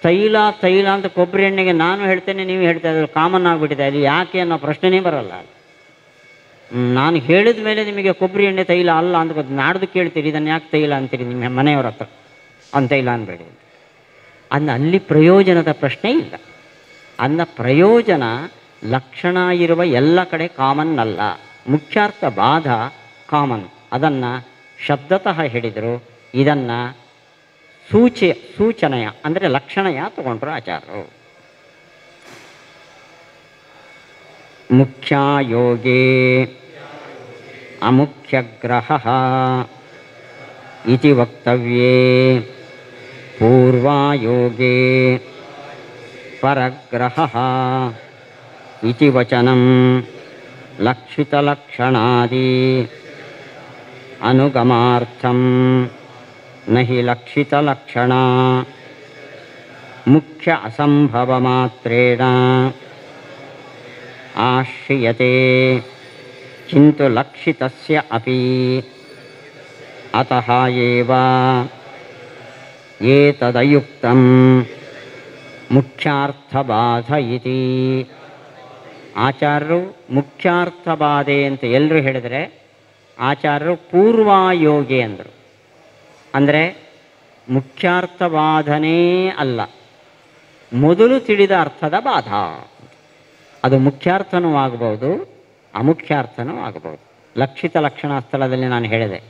ತೈಲ ತೈಲ ಅಂತ ಕೊಬ್ಬರಿ ಎಣ್ಣೆಗೆ ನಾನು ಹೇಳ್ತೇನೆ, ನೀವು ಹೇಳ್ತಾ ಇದ್ರೆ ಕಾಮನ್ ಆಗಿಬಿಟ್ಟಿದೆ, ಅದು ಯಾಕೆ ಅನ್ನೋ ಪ್ರಶ್ನೆನೇ ಬರಲ್ಲ. ನಾನು ಹೇಳಿದ ಮೇಲೆ ನಿಮಗೆ ಕೊಬ್ಬರಿ ಎಣ್ಣೆ ತೈಲ ಅಲ್ಲ ಅಂತ ಗೊತ್ತು, ನಾಡ್ದು ಕೇಳ್ತೀರಿ ಇದನ್ನು ಯಾಕೆ ತೈಲ ಅಂತೀರಿ ನಿಮ್ಮ ಮನೆಯವ್ರ ಹತ್ರ, ಅಂತ ತೈಲ ಅನ್ಬೇಡಿ ಅಂತ. ಅಲ್ಲಿ ಪ್ರಯೋಜನದ ಪ್ರಶ್ನೆ ಇಲ್ಲ. ಪ್ರಯೋಜನ ಲಕ್ಷಣ ಇರುವ ಎಲ್ಲ ಕಡೆ ಕಾಮನ್ ಅಲ್ಲ, ಮುಖ್ಯಾರ್ಥ ಬಾಧ ಕಾಮನ್. ಅದನ್ನು ಶಬ್ದತಃ ಹೇಳಿದರು, ಇದನ್ನು ಸೂಚನೆಯ ಅಂದರೆ ಲಕ್ಷಣಯ ತಗೊಂಡ್ರು ಆಚಾರ್ಯರು. ಮುಖ್ಯ ಯೋಗೇ ಅಮುಖ್ಯಗ್ರಹ ಇತಿ ವಕ್ತವ್ಯೇ ಪೂರ್ವಾಯೋಗೇ ಪರಗ್ರಹ ಇತಿ ವಚನಂ ಲಕ್ಷಿತಲಕ್ಷಣಾದಿ ಅನುಗಮಾರ್ಥಂ ನಹಿ ಲಕ್ಷಿತಲಕ್ಷಣ ಮುಖ್ಯ ಅಸಂಭವಮಾತ್ರೇಣ ಆಶ್ರಿಯತೆ ಕಿಂತು ಲಕ್ಷಿತಸ್ಯ ಅಪಿ ಅತಃ ಏವ ಏತದಯುಕ್ತಂ ಮುಖ್ಯಾರ್ಥಬಾಧ ಇತಿ. ಆಚಾರ್ಯರು ಮುಖ್ಯಾರ್ಥಬಾಧೆ ಅಂತ ಎಲ್ಲರೂ ಹೇಳಿದರೆ ಆಚಾರ್ಯರು ಪೂರ್ವಾಯೋಗಿ ಅಂದರು. ಅಂದರೆ ಮುಖ್ಯಾರ್ಥಬಾಧನೇ ಅಲ್ಲ, ಮೊದಲು ತಿಳಿದ ಅರ್ಥದ ಬಾಧ. ಅದು ಮುಖ್ಯಾರ್ಥನೂ ಆಗಬಹುದು, ಅಮುಖ್ಯಾರ್ಥನೂ ಆಗಬಹುದು. ಲಕ್ಷಿತ ಲಕ್ಷಣ ಸ್ಥಳದಲ್ಲಿ ನಾನು ಹೇಳಿದೆ,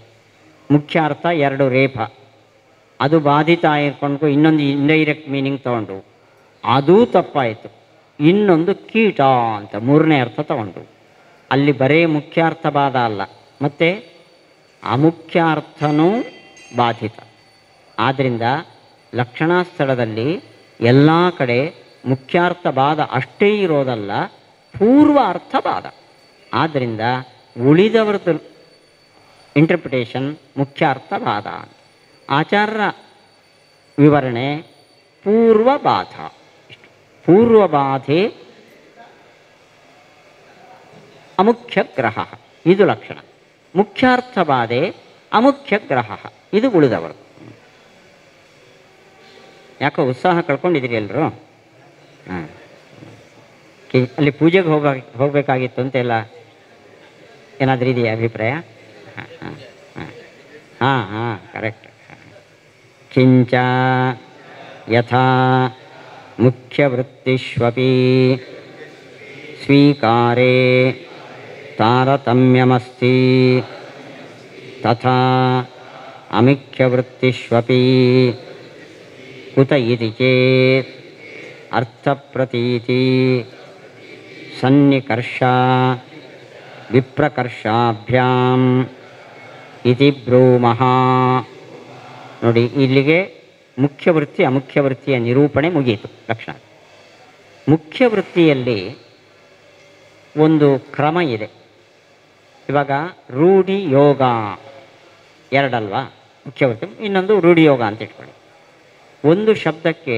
ಮುಖ್ಯಾರ್ಥ ಎರಡು ರೇಫ, ಅದು ಬಾಧಿತ ಆಗಿರ್ಕೊಂಡು ಇನ್ನೊಂದು ಇಂಡೈರೆಕ್ಟ್ ಮೀನಿಂಗ್ ತಗೊಂಡು ಅದೂ ತಪ್ಪಾಯಿತು. ಇನ್ನೊಂದು ಕೀಟ ಅಂತ ಮೂರನೇ ಅರ್ಥ ತಗೊಂಡು, ಅಲ್ಲಿ ಬರೇ ಮುಖ್ಯಾರ್ಥ ಬಾಧ ಅಲ್ಲ, ಮತ್ತು ಅಮುಖ್ಯಾರ್ಥನೂ ಬಾಧಿತ. ಆದ್ದರಿಂದ ಲಕ್ಷಣಾ ಸ್ಥಳದಲ್ಲಿ ಎಲ್ಲ ಕಡೆ ಮುಖ್ಯಾರ್ಥ ಬಾಧ ಅಷ್ಟೇ ಇರೋದಲ್ಲ, ಪೂರ್ವ ಅರ್ಥ ಬಾಧ. ಆದ್ದರಿಂದ ಉಳಿದವರದ್ದು ಇಂಟರ್ಪ್ರಿಟೇಷನ್ ಮುಖ್ಯಾರ್ಥ ಬಾಧ. ಆಚಾರ್ಯರ ವಿವರಣೆ ಪೂರ್ವಬಾಧ. ಪೂರ್ವಬಾಧೆ ಅಮುಖ್ಯಗ್ರಹ, ಇದು ಲಕ್ಷಣ. ಮುಖ್ಯಾರ್ಥ ಬಾಧೆ ಅಮುಖ್ಯಗ್ರಹ, ಇದು ಉಳಿದವರು. ಯಾಕೋ ಉತ್ಸಾಹ ಕಳ್ಕೊಂಡಿದ್ದೀರಿ ಎಲ್ಲರೂ? ಹಾಂ, ಅಲ್ಲಿ ಪೂಜೆಗೆ ಹೋಗಬೇಕಾಗಿತ್ತು ಅಂತೆಲ್ಲ ಏನಾದರೂ ಇದೆಯಾ ಅಭಿಪ್ರಾಯ? ಹಾಂ ಹಾಂ ಹಾಂ ಹಾಂ ಹಾಂ ಕರೆಕ್ಟ್. ಕಿಂಚ ಯಥಾ ಮುಖ್ಯವೃತ್ತಿಷ್ವಪಿ ಸ್ವೀಕಾರೇ ತಾರತಮ್ಯಮಸ್ತಿ ತಥಾ ಅಮುಖ್ಯವೃತ್ತಿಷ್ವಪಿ ಕುತ ಇತಿ ಚೇತ್ ಅರ್ಥಪ್ರತೀತಿ ಸನ್ನಿಕರ್ಷ ವಿಪ್ರಕರ್ಷಾಭ್ಯಾಂ ಇತಿ ಬ್ರೂಮಃ. ನೋಡಿ, ಇಲ್ಲಿಗೆ ಮುಖ್ಯವೃತ್ತಿ ಅಮುಖ್ಯವೃತ್ತಿಯ ನಿರೂಪಣೆ ಮುಗಿಯಿತು. ಲಕ್ಷಣ. ಮುಖ್ಯವೃತ್ತಿಯಲ್ಲಿ ಒಂದು ಕ್ರಮ ಇದೆ. ಇವಾಗ ರೂಢಿ ಯೋಗ ಎರಡಲ್ವಾ ಮುಖ್ಯವೃತ್ತಿ, ಇನ್ನೊಂದು ರೂಢಿ ಯೋಗ ಅಂತ ಇಟ್ಕೊಳ್ಳಿ. ಒಂದು ಶಬ್ದಕ್ಕೆ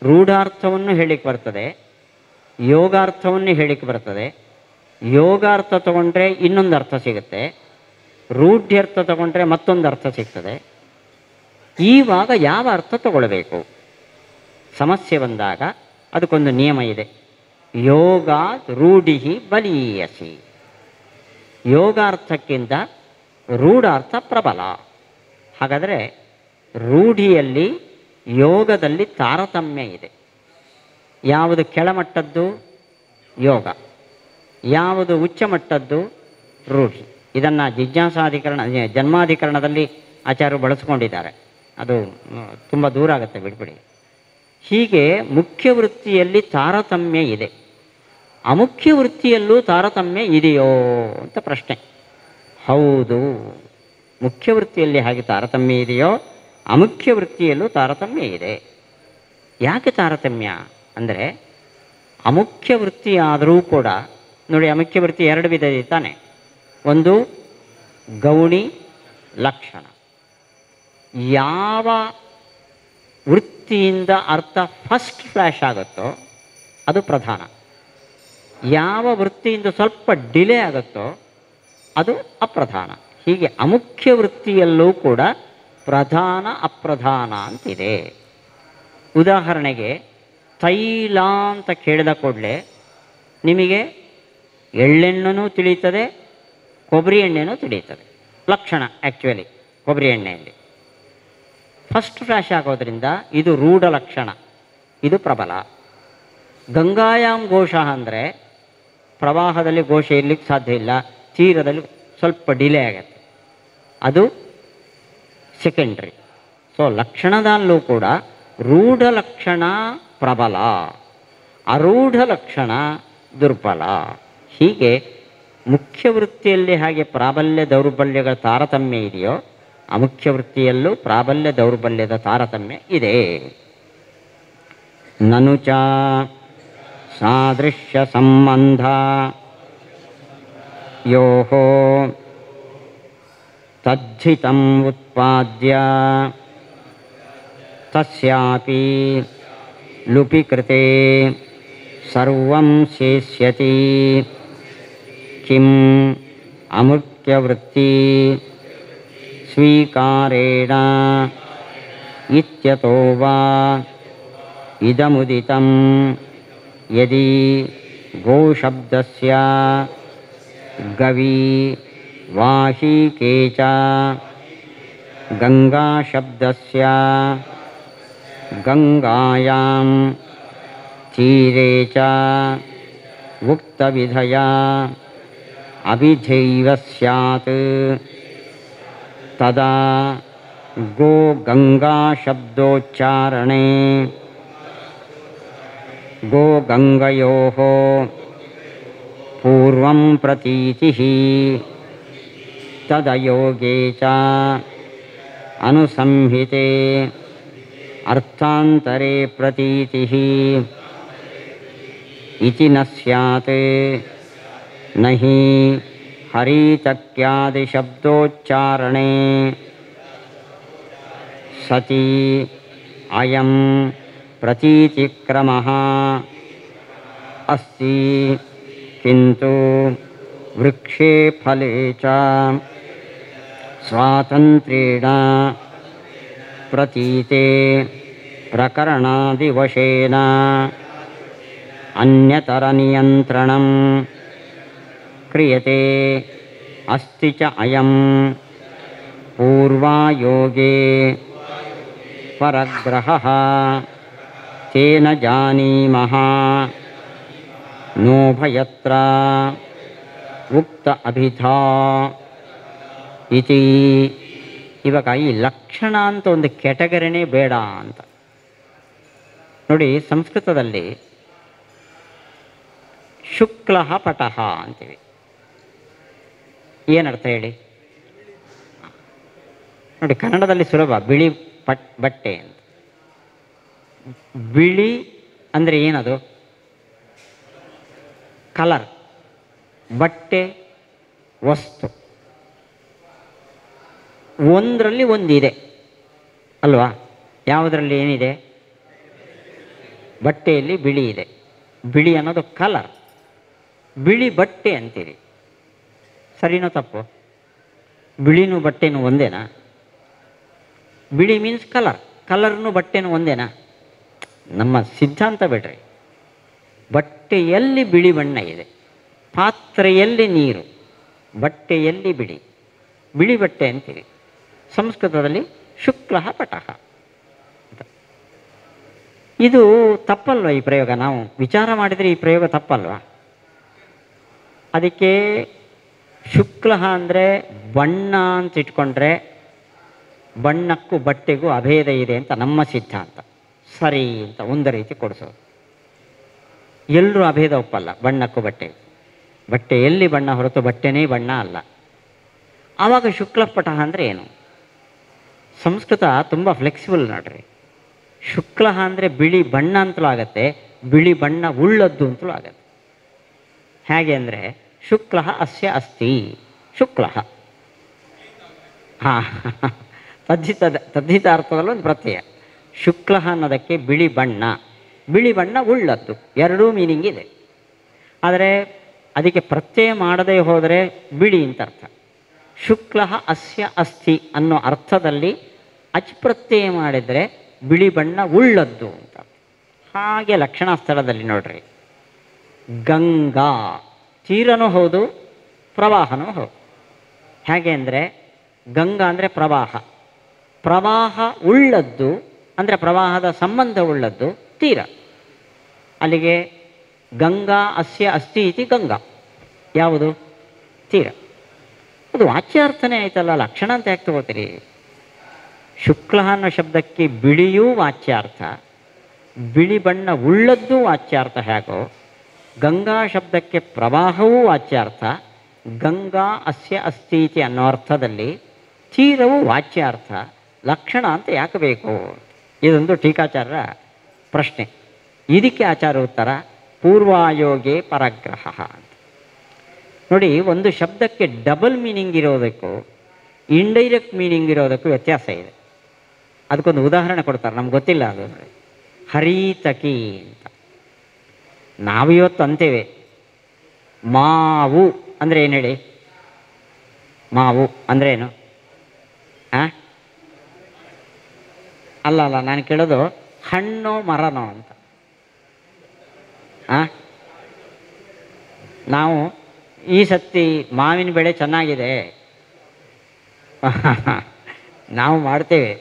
ರೂಢಾರ್ಥವನ್ನು ಹೇಳಿಕ್ಕೆ ಬರ್ತದೆ, ಯೋಗಾರ್ಥವನ್ನು ಹೇಳಿಕ್ಕೆ ಬರ್ತದೆ. ಯೋಗಾರ್ಥ ತಗೊಂಡ್ರೆ ಇನ್ನೊಂದು ಅರ್ಥ ಸಿಗುತ್ತೆ, ರೂಢ್ಯರ್ಥ ತಗೊಂಡ್ರೆ ಮತ್ತೊಂದು ಅರ್ಥ ಸಿಗ್ತದೆ. ಈವಾಗ ಯಾವ ಅರ್ಥ ತಗೊಳ್ಬೇಕು? ಸಮಸ್ಯೆ ಬಂದಾಗ ಅದಕ್ಕೊಂದು ನಿಯಮ ಇದೆ. ಯೋಗ ರೂಢಿ ಬಲೀಯಸಿ. ಯೋಗಾರ್ಥಕ್ಕಿಂತ ರೂಢಾರ್ಥ ಪ್ರಬಲ. ಹಾಗಾದರೆ ರೂಢಿಯಲ್ಲಿ ಯೋಗದಲ್ಲಿ ತಾರತಮ್ಯ ಇದೆ. ಯಾವುದು ಕೆಳಮಟ್ಟದ್ದು? ಯೋಗ. ಯಾವುದು ಉಚ್ಚಮಟ್ಟದ್ದು? ರೂಢಿ. ಇದನ್ನು ಜಿಜ್ಞಾಸಾಧಿಕರಣ ಜನ್ಮಾಧಿಕರಣದಲ್ಲಿ ಆಚಾರ್ಯರು ಬಳಸ್ಕೊಂಡಿದ್ದಾರೆ. ಅದು ತುಂಬ ದೂರ ಆಗುತ್ತೆ, ಬಿಡ್ಬಿಡಿ. ಹೀಗೆ ಮುಖ್ಯ ವೃತ್ತಿಯಲ್ಲಿ ತಾರತಮ್ಯ ಇದೆ, ಅಮುಖ್ಯ ವೃತ್ತಿಯಲ್ಲೂ ತಾರತಮ್ಯ ಇದೆಯೋ ಅಂತ ಪ್ರಶ್ನೆ. ಹೌದು, ಮುಖ್ಯ ವೃತ್ತಿಯಲ್ಲಿ ಹಾಗೆ ತಾರತಮ್ಯ ಇದೆಯೋ, ಅಮುಖ್ಯ ವೃತ್ತಿಯಲ್ಲೂ ತಾರತಮ್ಯ ಇದೆ. ಯಾಕೆ ತಾರತಮ್ಯ ಅಂದರೆ, ಅಮುಖ್ಯ ವೃತ್ತಿ ಆದರೂ ಕೂಡ ನೋಡಿ, ಅಮುಖ್ಯ ವೃತ್ತಿ ಎರಡು ವಿಧ ಇದೆ ತಾನೆ. ಒಂದು ಗೌಣಿ ಲಕ್ಷಣ. ಯಾವ ವೃತ್ತಿಯಿಂದ ಅರ್ಥ ಫಸ್ಟ್ ಫ್ಲ್ಯಾಶ್ ಆಗುತ್ತೋ ಅದು ಪ್ರಧಾನ. ಯಾವ ವೃತ್ತಿಯಿಂದ ಸ್ವಲ್ಪ ಡಿಲೇ ಆಗುತ್ತೋ ಅದು ಅಪ್ರಧಾನ. ಹೀಗೆ ಅಮುಖ್ಯ ವೃತ್ತಿಯಲ್ಲೂ ಕೂಡ ಪ್ರಧಾನ ಅಪ್ರಧಾನ ಅಂತಿದೆ. ಉದಾಹರಣೆಗೆ ತೈಲ ಅಂತ ಕೇಳಿದ ಕೂಡಲೇ ನಿಮಗೆ ಎಳ್ಳೆಣ್ಣೆನೂ ತಿಳಿಯುತ್ತದೆ, ಕೊಬ್ಬರಿ ಎಣ್ಣೆನೂ ತಿಳಿಯುತ್ತದೆ. ಲಕ್ಷಣ ಆ್ಯಕ್ಚುಲಿ ಕೊಬ್ಬರಿ ಎಣ್ಣೆಯಲ್ಲಿ ಫಸ್ಟ್ ಫ್ಲ್ಯಾಶ್ ಆಗೋದ್ರಿಂದ ಇದು ರೂಢ ಲಕ್ಷಣ, ಇದು ಪ್ರಬಲ. ಗಂಗಾಯಾಮ್ ಘೋಷ ಅಂದರೆ ಪ್ರವಾಹದಲ್ಲಿ ಘೋಷ ಇರಲಿಕ್ಕೆ ಸಾಧ್ಯ ಇಲ್ಲ, ತೀರದಲ್ಲಿ ಸ್ವಲ್ಪ ಡಿಲೇ ಆಗುತ್ತೆ, ಅದು ಸೆಕೆಂಡ್ರಿ. ಸೊ ಲಕ್ಷಣದಲ್ಲೂ ಕೂಡ ರೂಢ ಲಕ್ಷಣ ಪ್ರಬಲ, ಅರೂಢ ಲಕ್ಷಣ ದುರ್ಬಲ. ಹೀಗೆ ಮುಖ್ಯ ವೃತ್ತಿಯಲ್ಲಿ ಹಾಗೆ ಪ್ರಾಬಲ್ಯ ದೌರ್ಬಲ್ಯಗಳ ತಾರತಮ್ಯ ಇದೆಯೋ, ಅಮುಖ್ಯ ವೃತ್ತಿಯಲ್ಲೂ ಪ್ರಾಬಲ್ಯ ದೌರ್ಬಲ್ಯದ ತಾರತಮ್ಯ ಇದೆ. ನನು ಚ ಸಾದೃಶ್ಯ ಸಂಬಂಧ ಯೋಹೋ ತದ್ಧಿತಂ ಉತ್ಪಾದ್ಯ ತಸ್ಯಾಪಿ ಲುಪಿ ಕೃತೆ ಸರ್ವಂ ಶೇಷ್ಯತಿ ಕಿಂ ಅಮುಖ್ಯವೃತ್ತಿ ಸ್ವೀಕಾರೇಣ ಇತ್ಯತೋ ವಾ ಇದಮುದಿತಂ ಯದಿ ಗೋಶಬ್ದಸ್ಯ ಗವಿ ವಾಹಿಕೆ ಚ ಗಂಗಾಶಬ್ದಸ್ಯ ಗಂಗಾಯಾಂ ತೀರೆ ಚ ಉಕ್ತವಿಧಯ ಅಭಿಧೈವ ಸ್ಯಾತ್ ತದಾ ಗೋ ಗಂಗಾ ಶಬ್ದೋಚ್ಚಾರಣೆ ಗೋ ಗಂಗಯೋಃ ಪೂರ್ವಂ ಪ್ರತೀತಿಃ ತದಯೋಗೇ ಚ ಅನುಸಂಹಿತೆ ಅರ್ಥಾಂತರೇ ಪ್ರತೀತಿಃ ಇತಿ ನ ಸ್ಯಾತ್ ನಹಿ ಹರಿತಕ್ಯಾದಿ ಶಬ್ದೋಚ್ಚಾರಣೆ ಸತಿ ಅಯಂ ಪ್ರತೀತಿಕ್ರಮಃ ಅಸ್ತಿ ಕಿಂತು ವೃಕ್ಷೇ ಫಲೇ ಚ ಸ್ವಾತಂತ್ರ್ಯೇಣ ಪ್ರತೀತೆ ಪ್ರಕರಣಾದಿವಶೇನ ಅನ್ಯತರ ನಿಯಂತ್ರಣಂ ಕ್ರಿಯತೆ ಅಸ್ತಿ ಚ ಅಯಂ ಪೂರ್ವಾಯೋಗೇ ಪರಗ್ರಹಃ ತೇನ ಜಾನೀಮಃ ನೋಭಯತ್ರ ಉಕ್ತ ಅಭಿಧಾ ಇತಿ. ಇವಾಗ ಈ ಲಕ್ಷಣ ಅಂತ ಒಂದು ಕ್ಯಾಟಗರಿನೇ ಬೇಡ ಅಂತ ನೋಡಿ. ಸಂಸ್ಕೃತದಲ್ಲಿ ಶುಕ್ಲ ಪಟಃ ಅಂತೀವಿ. ಏನರ್ಥ ಹೇಳಿ ನೋಡಿ. ಕನ್ನಡದಲ್ಲಿ ಸುಲಭ, ಬಿಳಿ ಬಟ್ಟೆ ಅಂತ. ಬಿಳಿ ಅಂದರೆ ಏನದು? ಕಲರ್. ಬಟ್ಟೆ ವಸ್ತು. ಒಂದರಲ್ಲಿ ಒಂದಿದೆ ಅಲ್ವಾ? ಯಾವುದರಲ್ಲಿ ಏನಿದೆ? ಬಟ್ಟೆಯಲ್ಲಿ ಬಿಳಿ ಇದೆ. ಬಿಳಿ ಅನ್ನೋದು ಕಲರ್. ಬಿಳಿ ಬಟ್ಟೆ ಅಂತೀರಿ. ಸರಿನೋ ತಪ್ಪು? ಬಿಳಿನೂ ಬಟ್ಟೆನೂ ಒಂದೇನಾ? ಬಿಳಿ ಮೀನ್ಸ್ ಕಲರ್, ಕಲರ್ನು ಬಟ್ಟೆನೂ ಒಂದೇನಾ? ನಮ್ಮ ಸಿದ್ಧಾಂತ ಬಿಡ್ರಿ. ಬಟ್ಟೆಯಲ್ಲಿ ಬಿಳಿ ಬಣ್ಣ ಇದೆ, ಪಾತ್ರೆಯಲ್ಲಿ ನೀರು, ಬಟ್ಟೆಯಲ್ಲಿ ಬಿಳಿ, ಬಿಳಿ ಬಟ್ಟೆ ಅಂತೀವಿ. ಸಂಸ್ಕೃತದಲ್ಲಿ ಶುಕ್ಲ ಪಟಃ. ಇದು ತಪ್ಪಲ್ವ ಈ ಪ್ರಯೋಗ? ನಾವು ವಿಚಾರ ಮಾಡಿದರೆ ಈ ಪ್ರಯೋಗ ತಪ್ಪಲ್ವಾ? ಅದಕ್ಕೆ ಶುಕ್ಲ ಅಂದರೆ ಬಣ್ಣ ಅಂತ ಇಟ್ಕೊಂಡ್ರೆ ಬಣ್ಣಕ್ಕೂ ಬಟ್ಟೆಗೂ ಅಭೇದ ಇದೆ ಅಂತ ನಮ್ಮ ಸಿದ್ಧಾಂತ. ಸರಿ ಅಂತ ಒಂದು ರೀತಿ ಕೊಡಿಸೋದು. ಎಲ್ಲರೂ ಅಭೇದ ಒಪ್ಪಲ್ಲ ಬಣ್ಣಕ್ಕೂ ಬಟ್ಟೆಗೂ. ಬಟ್ಟೆಯಲ್ಲಿ ಬಣ್ಣ ಹೊರತು ಬಟ್ಟೆನೇ ಬಣ್ಣ ಅಲ್ಲ. ಆವಾಗ ಶುಕ್ಲಪಟ ಅಂದರೆ ಏನು? ಸಂಸ್ಕೃತ ತುಂಬ ಫ್ಲೆಕ್ಸಿಬಲ್ ನೋಡ್ರಿ. ಶುಕ್ಲ ಅಂದರೆ ಬಿಳಿ ಬಣ್ಣ ಅಂತಲೂ ಆಗತ್ತೆ, ಬಿಳಿ ಬಣ್ಣ ಉಳ್ಳದ್ದು ಅಂತಲೂ ಆಗತ್ತೆ. ಹೇಗೆ ಅಂದರೆ ಶುಕ್ಲ ಅಸ್ಯ ಅಸ್ತಿ ಶುಕ್ಲ. ಹಾಂ, ತದ್ಧಿತಾರ್ಥದಲ್ಲೂ ಒಂದು ಪ್ರತ್ಯಯ. ಶುಕ್ಲ ಅನ್ನೋದಕ್ಕೆ ಬಿಳಿ ಬಣ್ಣ, ಬಿಳಿ ಬಣ್ಣ ಉಳ್ಳದ್ದು, ಎರಡೂ ಮೀನಿಂಗ್ ಇದೆ. ಆದರೆ ಅದಕ್ಕೆ ಪ್ರತ್ಯಯ ಮಾಡದೇ ಹೋದರೆ ಬಿಳಿ ಅಂತ ಅರ್ಥ. ಶುಕ್ಲ ಅಸ್ಯ ಅಸ್ಥಿ ಅನ್ನೋ ಅರ್ಥದಲ್ಲಿ ಅಚ್ ಪ್ರತ್ಯಯ ಮಾಡಿದರೆ ಬಿಳಿ ಬಣ್ಣ ಉಳ್ಳದ್ದು ಅಂತ. ಹಾಗೆ ಲಕ್ಷಣ ಸ್ಥಳದಲ್ಲಿ ನೋಡ್ರಿ, ಗಂಗಾ ತೀರನೂ ಹೌದು, ಪ್ರವಾಹನೂ ಹೌದು. ಹೇಗೆ ಅಂದರೆ ಗಂಗಾ ಅಂದರೆ ಪ್ರವಾಹ, ಪ್ರವಾಹ ಉಳ್ಳದ್ದು ಅಂದರೆ ಪ್ರವಾಹದ ಸಂಬಂಧ ಉಳ್ಳದ್ದು ತೀರ. ಅಲ್ಲಿಗೆ ಗಂಗಾ ಅಸ್ಯ ಅಸ್ತಿ ಇತಿ ಗಂಗಾ, ಯಾವುದು? ತೀರ. ಅದು ವಾಚ್ಯಾರ್ಥನೇ ಆಯ್ತಲ್ಲ, ಲಕ್ಷಣ ಅಂತ ಯಾಕೆ ತಗೋತೀರಿ? ಶುಕ್ಲ ಅನ್ನೋ ಶಬ್ದಕ್ಕೆ ಬಿಳಿಯೂ ವಾಚ್ಯಾರ್ಥ, ಬಿಳಿ ಬಣ್ಣ ಉಳ್ಳದ್ದು ವಾಚ್ಯಾರ್ಥ ಹೇಗೋ, ಗಂಗಾ ಶಬ್ದಕ್ಕೆ ಪ್ರವಾಹವೂ ವಾಚ್ಯಾರ್ಥ, ಗಂಗಾ ಅಸ್ಯ ಅಸ್ತೀತಿ ಅನ್ನೋ ಅರ್ಥದಲ್ಲಿ ತೀರವು ವಾಚ್ಯಾರ್ಥ. ಲಕ್ಷಣ ಅಂತ ಯಾಕೆ ಬೇಕು? ಇದೊಂದು ಟೀಕಾಚಾರ್ಯರ ಪ್ರಶ್ನೆ. ಇದಕ್ಕೆ ಆಚಾರ ಉತ್ತರ ಪೂರ್ವಾಯೋಗೆ ಪರಗ್ರಹ ಅಂತ. ನೋಡಿ, ಒಂದು ಶಬ್ದಕ್ಕೆ ಡಬಲ್ ಮೀನಿಂಗ್ ಇರೋದಕ್ಕೂ ಇಂಡೈರೆಕ್ಟ್ ಮೀನಿಂಗ್ ಇರೋದಕ್ಕೂ ವ್ಯತ್ಯಾಸ ಇದೆ. ಅದಕ್ಕೊಂದು ಉದಾಹರಣೆ ಕೊಡ್ತಾರೆ, ನಮ್ಗೆ ಗೊತ್ತಿಲ್ಲ ಅದು. ನೋಡಿ, ಹರಿತಕಿ ಅಂತ ನಾವಿವತ್ತು ಅಂತೇವೆ. ಮಾವು ಅಂದರೆ ಏನು ಹೇಳಿ? ಮಾವು ಅಂದರೆ ಏನು? ಅಲ್ಲ ಅಲ್ಲ, ನಾನು ಕೇಳೋದು ಹಣ್ಣೋ ಮರನೋ ಅಂತ. ನಾವು ಈ ಸತಿ ಮಾವಿನ ಬೆಳೆ ಚೆನ್ನಾಗಿದೆ ನಾವು ಮಾಡ್ತೇವೆ.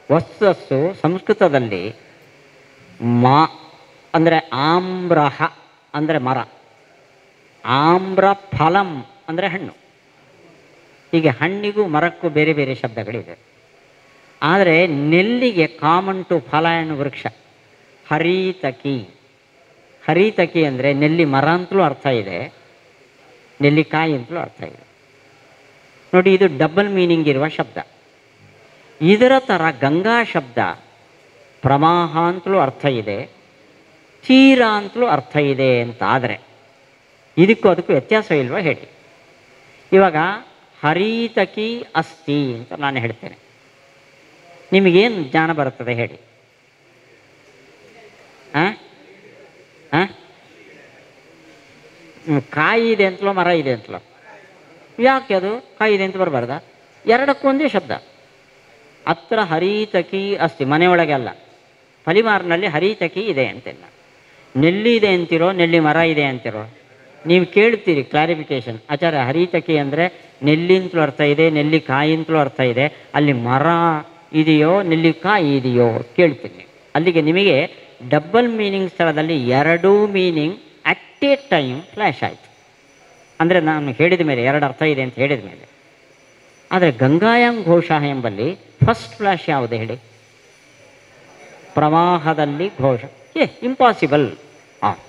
ವಸ್ತು ಸಂಸ್ಕೃತದಲ್ಲಿ ಮಾ ಅಂದರೆ ಆಮ್ರಹ ಅಂದರೆ ಮರ, ಆಮ್ರ ಫಲಂ ಅಂದರೆ ಹಣ್ಣು. ಹೀಗೆ ಹಣ್ಣಿಗೂ ಮರಕ್ಕೂ ಬೇರೆ ಬೇರೆ ಶಬ್ದಗಳಿದೆ. ಆದರೆ ನೆಲ್ಲಿಗೆ ಕಾಮನ್ ಟು ಫಲ ಎನ್ನುವ ವೃಕ್ಷ ಹರಿತಕಿ. ಹರಿತಕಿ ಅಂದರೆ ನೆಲ್ಲಿ ಮರ ಅಂತಲೂ ಅರ್ಥ ಇದೆ, ನೆಲ್ಲಿಕಾಯಿ ಅಂತಲೂ ಅರ್ಥ ಇದೆ. ನೋಡಿ, ಇದು ಡಬಲ್ ಮೀನಿಂಗ್ ಇರುವ ಶಬ್ದ. ಇದರ ಥರ ಗಂಗಾ ಶಬ್ದ ಪ್ರವಾಹ ಅಂತಲೂ ಅರ್ಥ ಇದೆ, ತೀರ ಅಂತಲೂ ಅರ್ಥ ಇದೆ ಅಂತಾದರೆ ಇದಕ್ಕೂ ಅದಕ್ಕೂ ವ್ಯತ್ಯಾಸ ಇಲ್ವಾ ಹೇಳಿ? ಇವಾಗ ಹರಿತಕಿ ಅಸ್ತಿ ಅಂತ ನಾನು ಹೇಳ್ತೇನೆ, ನಿಮಗೇನು ಜ್ಞಾನ ಬರುತ್ತದೆ ಹೇಳಿ? ಕಾಯಿ ಇದೆ ಅಂತಲೋ ಮರ ಇದೆ ಅಂತಲೋ? ಯಾಕೆ ಅದು ಕಾಯಿ ಇದೆ ಅಂತ ಬರಬಾರ್ದ? ಎರಡಕ್ಕೂ ಒಂದೇ ಶಬ್ದ. ಅತ್ರ ಹರಿತಕಿ ಅಸ್ತಿ, ಮನೆಯೊಳಗೆ ಅಲ್ಲ, ಪಲಿಮಾರಿನಲ್ಲಿ ಹರಿತಕಿ ಇದೆ ಅಂತೆಲ್ಲ. ನೆಲ್ಲಿ ಇದೆ ಅಂತಿರೋ, ನೆಲ್ಲಿ ಮರ ಇದೆ ಅಂತಿರೋ? ನೀವು ಕೇಳ್ತೀರಿ ಕ್ಲಾರಿಫಿಕೇಶನ್, ಆಚಾರ್ಯ ಹರಿತಕಿ ಅಂದರೆ ನೆಲ್ಲಿಂತಲೂ ಅರ್ಥ ಇದೆ, ನೆಲ್ಲಿಕಾಯಿ ಅಂತಲೂ ಅರ್ಥ ಇದೆ, ಅಲ್ಲಿ ಮರ ಇದೆಯೋ ನೆಲ್ಲಿಕಾಯಿ ಇದೆಯೋ ಕೇಳ್ತೀನಿ. ಅಲ್ಲಿಗೆ ನಿಮಗೆ ಡಬಲ್ ಮೀನಿಂಗ್ ಸ್ಥಳದಲ್ಲಿ ಎರಡೂ meaning at A time flash ಆಯಿತು. ಅಂದರೆ ನಾನು ಹೇಳಿದ ಮೇಲೆ ಎರಡು ಅರ್ಥ ಇದೆ ಅಂತ ಹೇಳಿದ ಮೇಲೆ. ಆದರೆ ಗಂಗಾಯಾಂ ಘೋಷ ಎಂಬಲ್ಲಿ ಫಸ್ಟ್ ಫ್ಲ್ಯಾಶ್ ಯಾವುದು ಹೇಳಿ? ಪ್ರವಾಹದಲ್ಲಿ ಘೋಷ. ಇಂಪಾಸಿಬಲ್.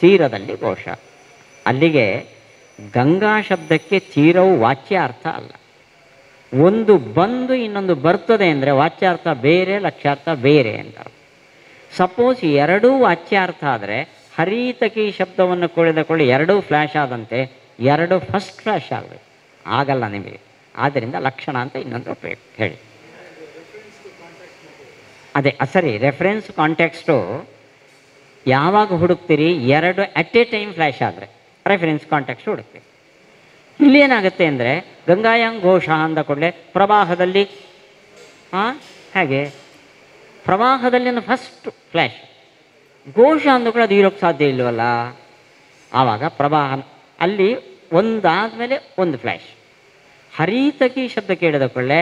ತೀರದಲ್ಲಿ ಘೋಷ. ಅಲ್ಲಿಗೆ ಗಂಗಾ ಶಬ್ದಕ್ಕೆ ತೀರವು ವಾಚ್ಯಾರ್ಥ ಅಲ್ಲ. ಒಂದು ಬಂದು ಇನ್ನೊಂದು ಬರ್ತದೆ ಅಂದರೆ ವಾಚ್ಯಾರ್ಥ ಬೇರೆ, ಲಕ್ಷ್ಯಾರ್ಥ ಬೇರೆ ಅಂತ. ಸಪೋಸ್ ಎರಡೂ ವಾಚ್ಯಾರ್ಥ ಆದರೆ ಹರಿತಕಿ ಶಬ್ದವನ್ನು ಕೊಳ್ಳಿ ಎರಡೂ ಫ್ಲ್ಯಾಶ್ ಆದಂತೆ ಎರಡು ಫಸ್ಟ್ ಫ್ಲ್ಯಾಶ್ ಆಗಬೇಕು. ಆಗಲ್ಲ ನಿಮಗೆ. ಆದ್ದರಿಂದ ಲಕ್ಷಣ ಅಂತ ಇನ್ನೊಂದು ಬೇಕು ಹೇಳಿ. ಅದೇ ಸರಿ, ರೆಫರೆನ್ಸ್ ಕಾಂಟೆಕ್ಸ್ಟು ಯಾವಾಗ ಹುಡುಕ್ತೀರಿ? ಎರಡು ಅಟ್ ಎ ಟೈಮ್ ಫ್ಲ್ಯಾಶ್ ಆದರೆ ರೆಫರೆನ್ಸ್ ಕಾಂಟೆಕ್ಸ್ಟ್ ಹುಡುಕ್ತೀರಿ. ಇಲ್ಲೇನಾಗುತ್ತೆ ಅಂದರೆ ಗಂಗಾಯಾಂ ಘೋಷ ಅಂದ ಕೂಡಲೇ ಪ್ರವಾಹದಲ್ಲಿ, ಹೇಗೆ ಪ್ರವಾಹದಲ್ಲಿ ಫಸ್ಟ್ ಫ್ಲ್ಯಾಶ್, ಘೋಷ ಅಂದ ಕೂಡ ಅದು ಇರೋಕ್ಕೆ ಸಾಧ್ಯ ಇಲ್ಲವಲ್ಲ. ಆವಾಗ ಪ್ರವಾಹ ಅಲ್ಲಿ ಒಂದಾದಮೇಲೆ ಒಂದು ಫ್ಲ್ಯಾಶ್. ಹರಿತಕಿ ಶಬ್ದ ಕೇಳಿದ ಕೂಡಲೇ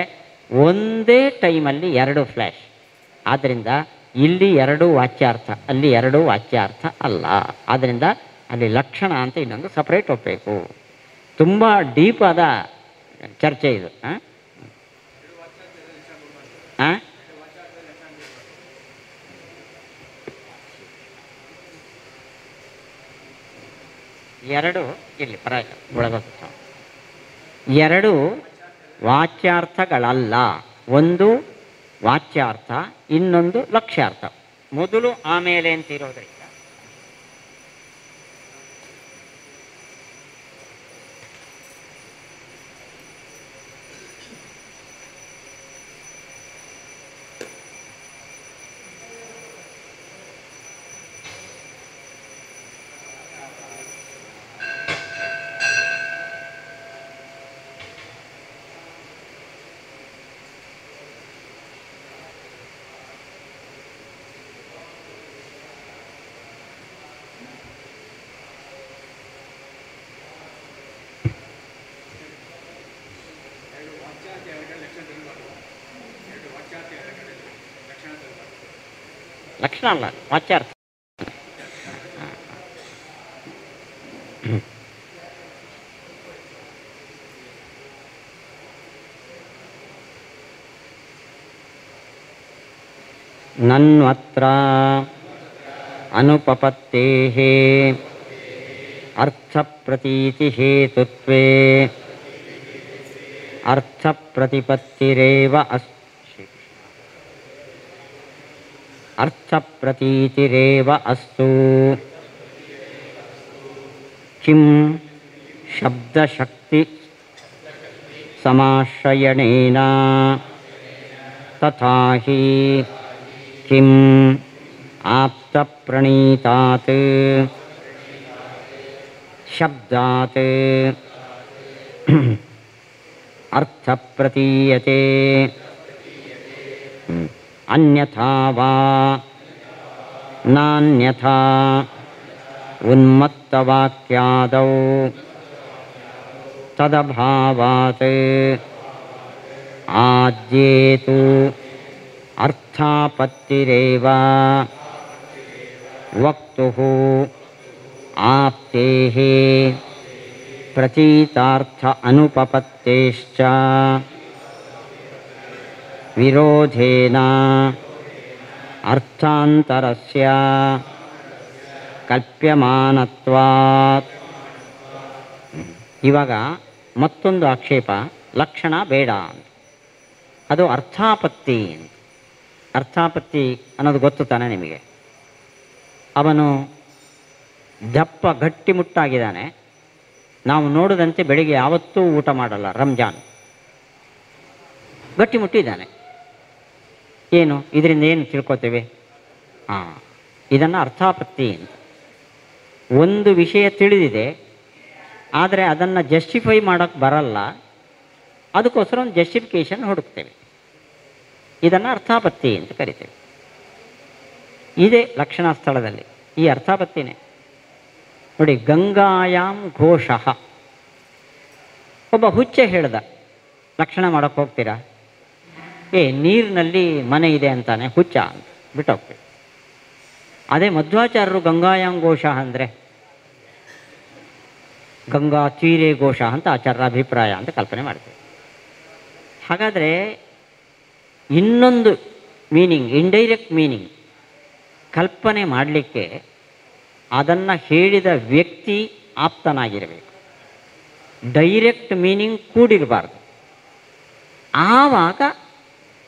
ಒಂದೇ ಟೈಮಲ್ಲಿ ಎರಡು ಫ್ಲ್ಯಾಶ್. ಆದ್ದರಿಂದ ಇಲ್ಲಿ ಎರಡು ವಾಚ್ಯಾರ್ಥ, ಅಲ್ಲಿ ಎರಡು ವಾಚ್ಯಾರ್ಥ ಅಲ್ಲ. ಆದ್ದರಿಂದ ಅಲ್ಲಿ ಲಕ್ಷಣ ಅಂತ ಇನ್ನೊಂದು ಸಪ್ರೇಟ್ ಒಪ್ಪಬೇಕು. ತುಂಬ ಡೀಪ್ ಆದ ಚರ್ಚೆ ಇದು. ಎರಡು ಇಲ್ಲಿ ಎರಡು ವಾಚ್ಯಾರ್ಥಗಳಲ್ಲ. ಒಂದು ವಾಚ್ಯಾರ್ಥ, ಇನ್ನೊಂದು ಲಕ್ಷ್ಯಾರ್ಥ. ಮೊದಲು ಆಮೇಲೆ ಅಂತಿರೋದ್ರಿಂದ ಲಕ್ಷಣ ಅಲ್ಲ, ವಾಚ್ಯಾರ್ಥ. ನನ್ವತ್ರ ಅನುಪಪತ್ತೇಃ ಅರ್ಥಪ್ರತೀತಿ ಹೇತುತ್ವೇ ಅರ್ಥಪ್ರತಿಪತ್ತಿರೇವ ಅಸ್ತು ಕಿಂ ಶಬ್ದಶಕ್ತಿ ಸಮಾಶ್ರಯಣೇನ ತಥಾ ಹಿ ಕಿಂ ಆಪ್ತಪ್ರಣೀತಾತ್ ಶಬ್ದಾತ್ ಅರ್ಥಪ್ರತೀಯತೆ ಅನ್ಯಥಾ ವಾ ನಾನ್ಯಥಾ ಉನ್ಮತ್ತವಾಕ್ಯಾದೌ ತದಭಾವಾತ್ ಆದ್ಯೇತು ಅರ್ಥಾಪತ್ತಿರೇವ ವಕ್ತುಃ ಆಪ್ತೇಃ ಪ್ರತೀತಾರ್ಥ ಅನುಪಪತ್ತೇಶ್ಚ ವಿರೋಧೇನ ಅರ್ಥಾಂತರಸ್ಯ ಕಲ್ಪ್ಯಮಾನತ್ವಾತ್. ಇವಾಗ ಮತ್ತೊಂದು ಆಕ್ಷೇಪ, ಲಕ್ಷಣ ಬೇಡ ಅಂತ. ಅದು ಅರ್ಥಾಪತ್ತಿ ಅಂತ. ಅರ್ಥಾಪತ್ತಿ ಅನ್ನೋದು ಗೊತ್ತು ತಾನೆ ನಿಮಗೆ. ಅವನು ದಪ್ಪ ಗಟ್ಟಿಮುಟ್ಟಾಗಿದ್ದಾನೆ, ನಾವು ನೋಡಿದಂತೆ ಬೆಳಿಗ್ಗೆ ಯಾವತ್ತೂ ಊಟ ಮಾಡಲ್ಲ, ರಂಜಾನ್. ಗಟ್ಟಿಮುಟ್ಟಿದ್ದಾನೆ. ಏನು ಇದರಿಂದ ಏನು ತಿಳ್ಕೊತೇವೆ? ಇದನ್ನು ಅರ್ಥಾಪತ್ತಿ ಅಂತ. ಒಂದು ವಿಷಯ ತಿಳಿದಿದೆ, ಆದರೆ ಅದನ್ನು ಜಸ್ಟಿಫೈ ಮಾಡೋಕ್ಕೆ ಬರಲ್ಲ, ಅದಕ್ಕೋಸ್ಕರ ಒಂದು ಜಸ್ಟಿಫಿಕೇಷನ್ ಹುಡುಕ್ತೇವೆ. ಇದನ್ನು ಅರ್ಥಾಪತ್ತಿ ಅಂತ ಕರಿತೇವೆ. ಇದೇ ಲಕ್ಷಣ ಸ್ಥಳದಲ್ಲಿ ಈ ಅರ್ಥಾಪತ್ತಿನೇ ನೋಡಿ. ಗಂಗಾಯಾಂ ಘೋಷಃ, ಒಬ್ಬ ಹುಚ್ಚ ಹೇಳ್ದ, ಲಕ್ಷಣ ಮಾಡೋಕ್ಕೆ ಹೋಗ್ತೀರಾ? ನೀರಿನಲ್ಲಿ ಮನೆ ಇದೆ ಅಂತಾನೆ ಹುಚ್ಚ ಅಂತ ಬಿಟ್ಟೋಗ್ತೀವಿ. ಅದೇ ಮಧ್ವಾಚಾರ್ಯರು ಗಂಗಾಯಾಂ ಘೋಷ ಅಂದರೆ ಗಂಗಾ ತೀರೆ ಘೋಷ ಅಂತ ಆಚಾರ್ಯರ ಅಭಿಪ್ರಾಯ ಅಂತ ಕಲ್ಪನೆ ಮಾಡ್ತೀವಿ. ಹಾಗಾದರೆ ಇನ್ನೊಂದು ಮೀನಿಂಗ್, ಇಂಡೈರೆಕ್ಟ್ ಮೀನಿಂಗ್ ಕಲ್ಪನೆ ಮಾಡಲಿಕ್ಕೆ ಅದನ್ನು ಹೇಳಿದ ವ್ಯಕ್ತಿ ಆಪ್ತನಾಗಿರಬೇಕು. Direct meaning ಕೂಡಿರಬಾರ್ದು. ಆವಾಗ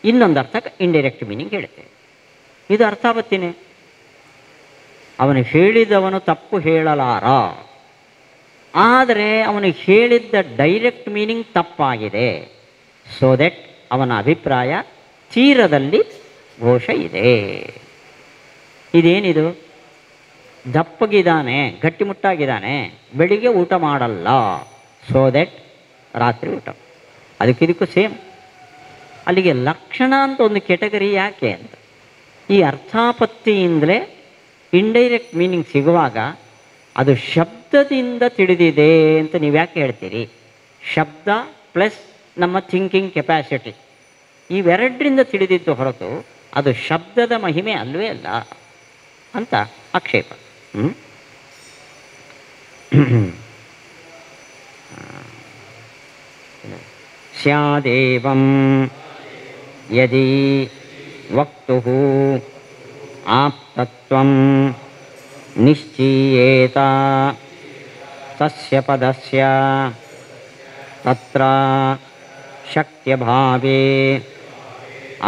ಇನ್ನೊಂದು ಅರ್ಥ ಇಂಡೈರೆಕ್ಟ್ ಮೀನಿಂಗ್ ಹೇಳುತ್ತೆ. ಇದು ಅರ್ಥಾಪತ್ತಿನೇ. ಅವನು ಹೇಳಿದವನು ತಪ್ಪು ಹೇಳಲಾರ, ಆದರೆ ಅವನು ಹೇಳಿದ್ದ ಡೈರೆಕ್ಟ್ ಮೀನಿಂಗ್ ತಪ್ಪಾಗಿದೆ. ಸೊ ದಟ್ ಅವನ ಅಭಿಪ್ರಾಯ ತೀರದಲ್ಲಿ ಘೋಷ ಇದೆ. ಇದೇನಿದು? ದಪ್ಪಗಿದ್ದಾನೆ, ಗಟ್ಟಿಮುಟ್ಟಾಗಿದ್ದಾನೆ, ಬೆಳಿಗ್ಗೆ ಊಟ ಮಾಡಲ್ಲ, ಸೊ ದಟ್ ರಾತ್ರಿ ಊಟ. ಅದಕ್ಕಿದಕ್ಕೂ ಸೇಮ್. ಅಲ್ಲಿಗೆ ಲಕ್ಷಣ ಅಂತ ಒಂದು ಕೆಟಗರಿ ಯಾಕೆ ಅಂತ, ಈ ಅರ್ಥಾಪತ್ತಿಯಿಂದಲೇ ಇಂಡೈರೆಕ್ಟ್ ಮೀನಿಂಗ್ ಸಿಗುವಾಗ ಅದು ಶಬ್ದದಿಂದ ತಿಳಿದಿದೆ ಅಂತ ನೀವು ಯಾಕೆ ಹೇಳ್ತೀರಿ? ಶಬ್ದ ಪ್ಲಸ್ ನಮ್ಮ ಥಿಂಕಿಂಗ್ ಕೆಪ್ಯಾಸಿಟಿ ಇವೆರಡರಿಂದ ತಿಳಿದಿದ್ದು ಹೊರತು ಅದು ಶಬ್ದದ ಮಹಿಮೆ ಅಲ್ಲವೇ ಅಲ್ಲ ಅಂತ ಆಕ್ಷೇಪ. ಸ್ಯಾದೇವಂ ಯದಿ ವಕ್ತುಃ ಆಪ್ತತ್ವಂ ನಿಶ್ಚೀಯೇತ ತಸ್ಯ ಪದಸ್ಯ ತತ್ರ ಶಕ್ತ್ಯಭಾವೇ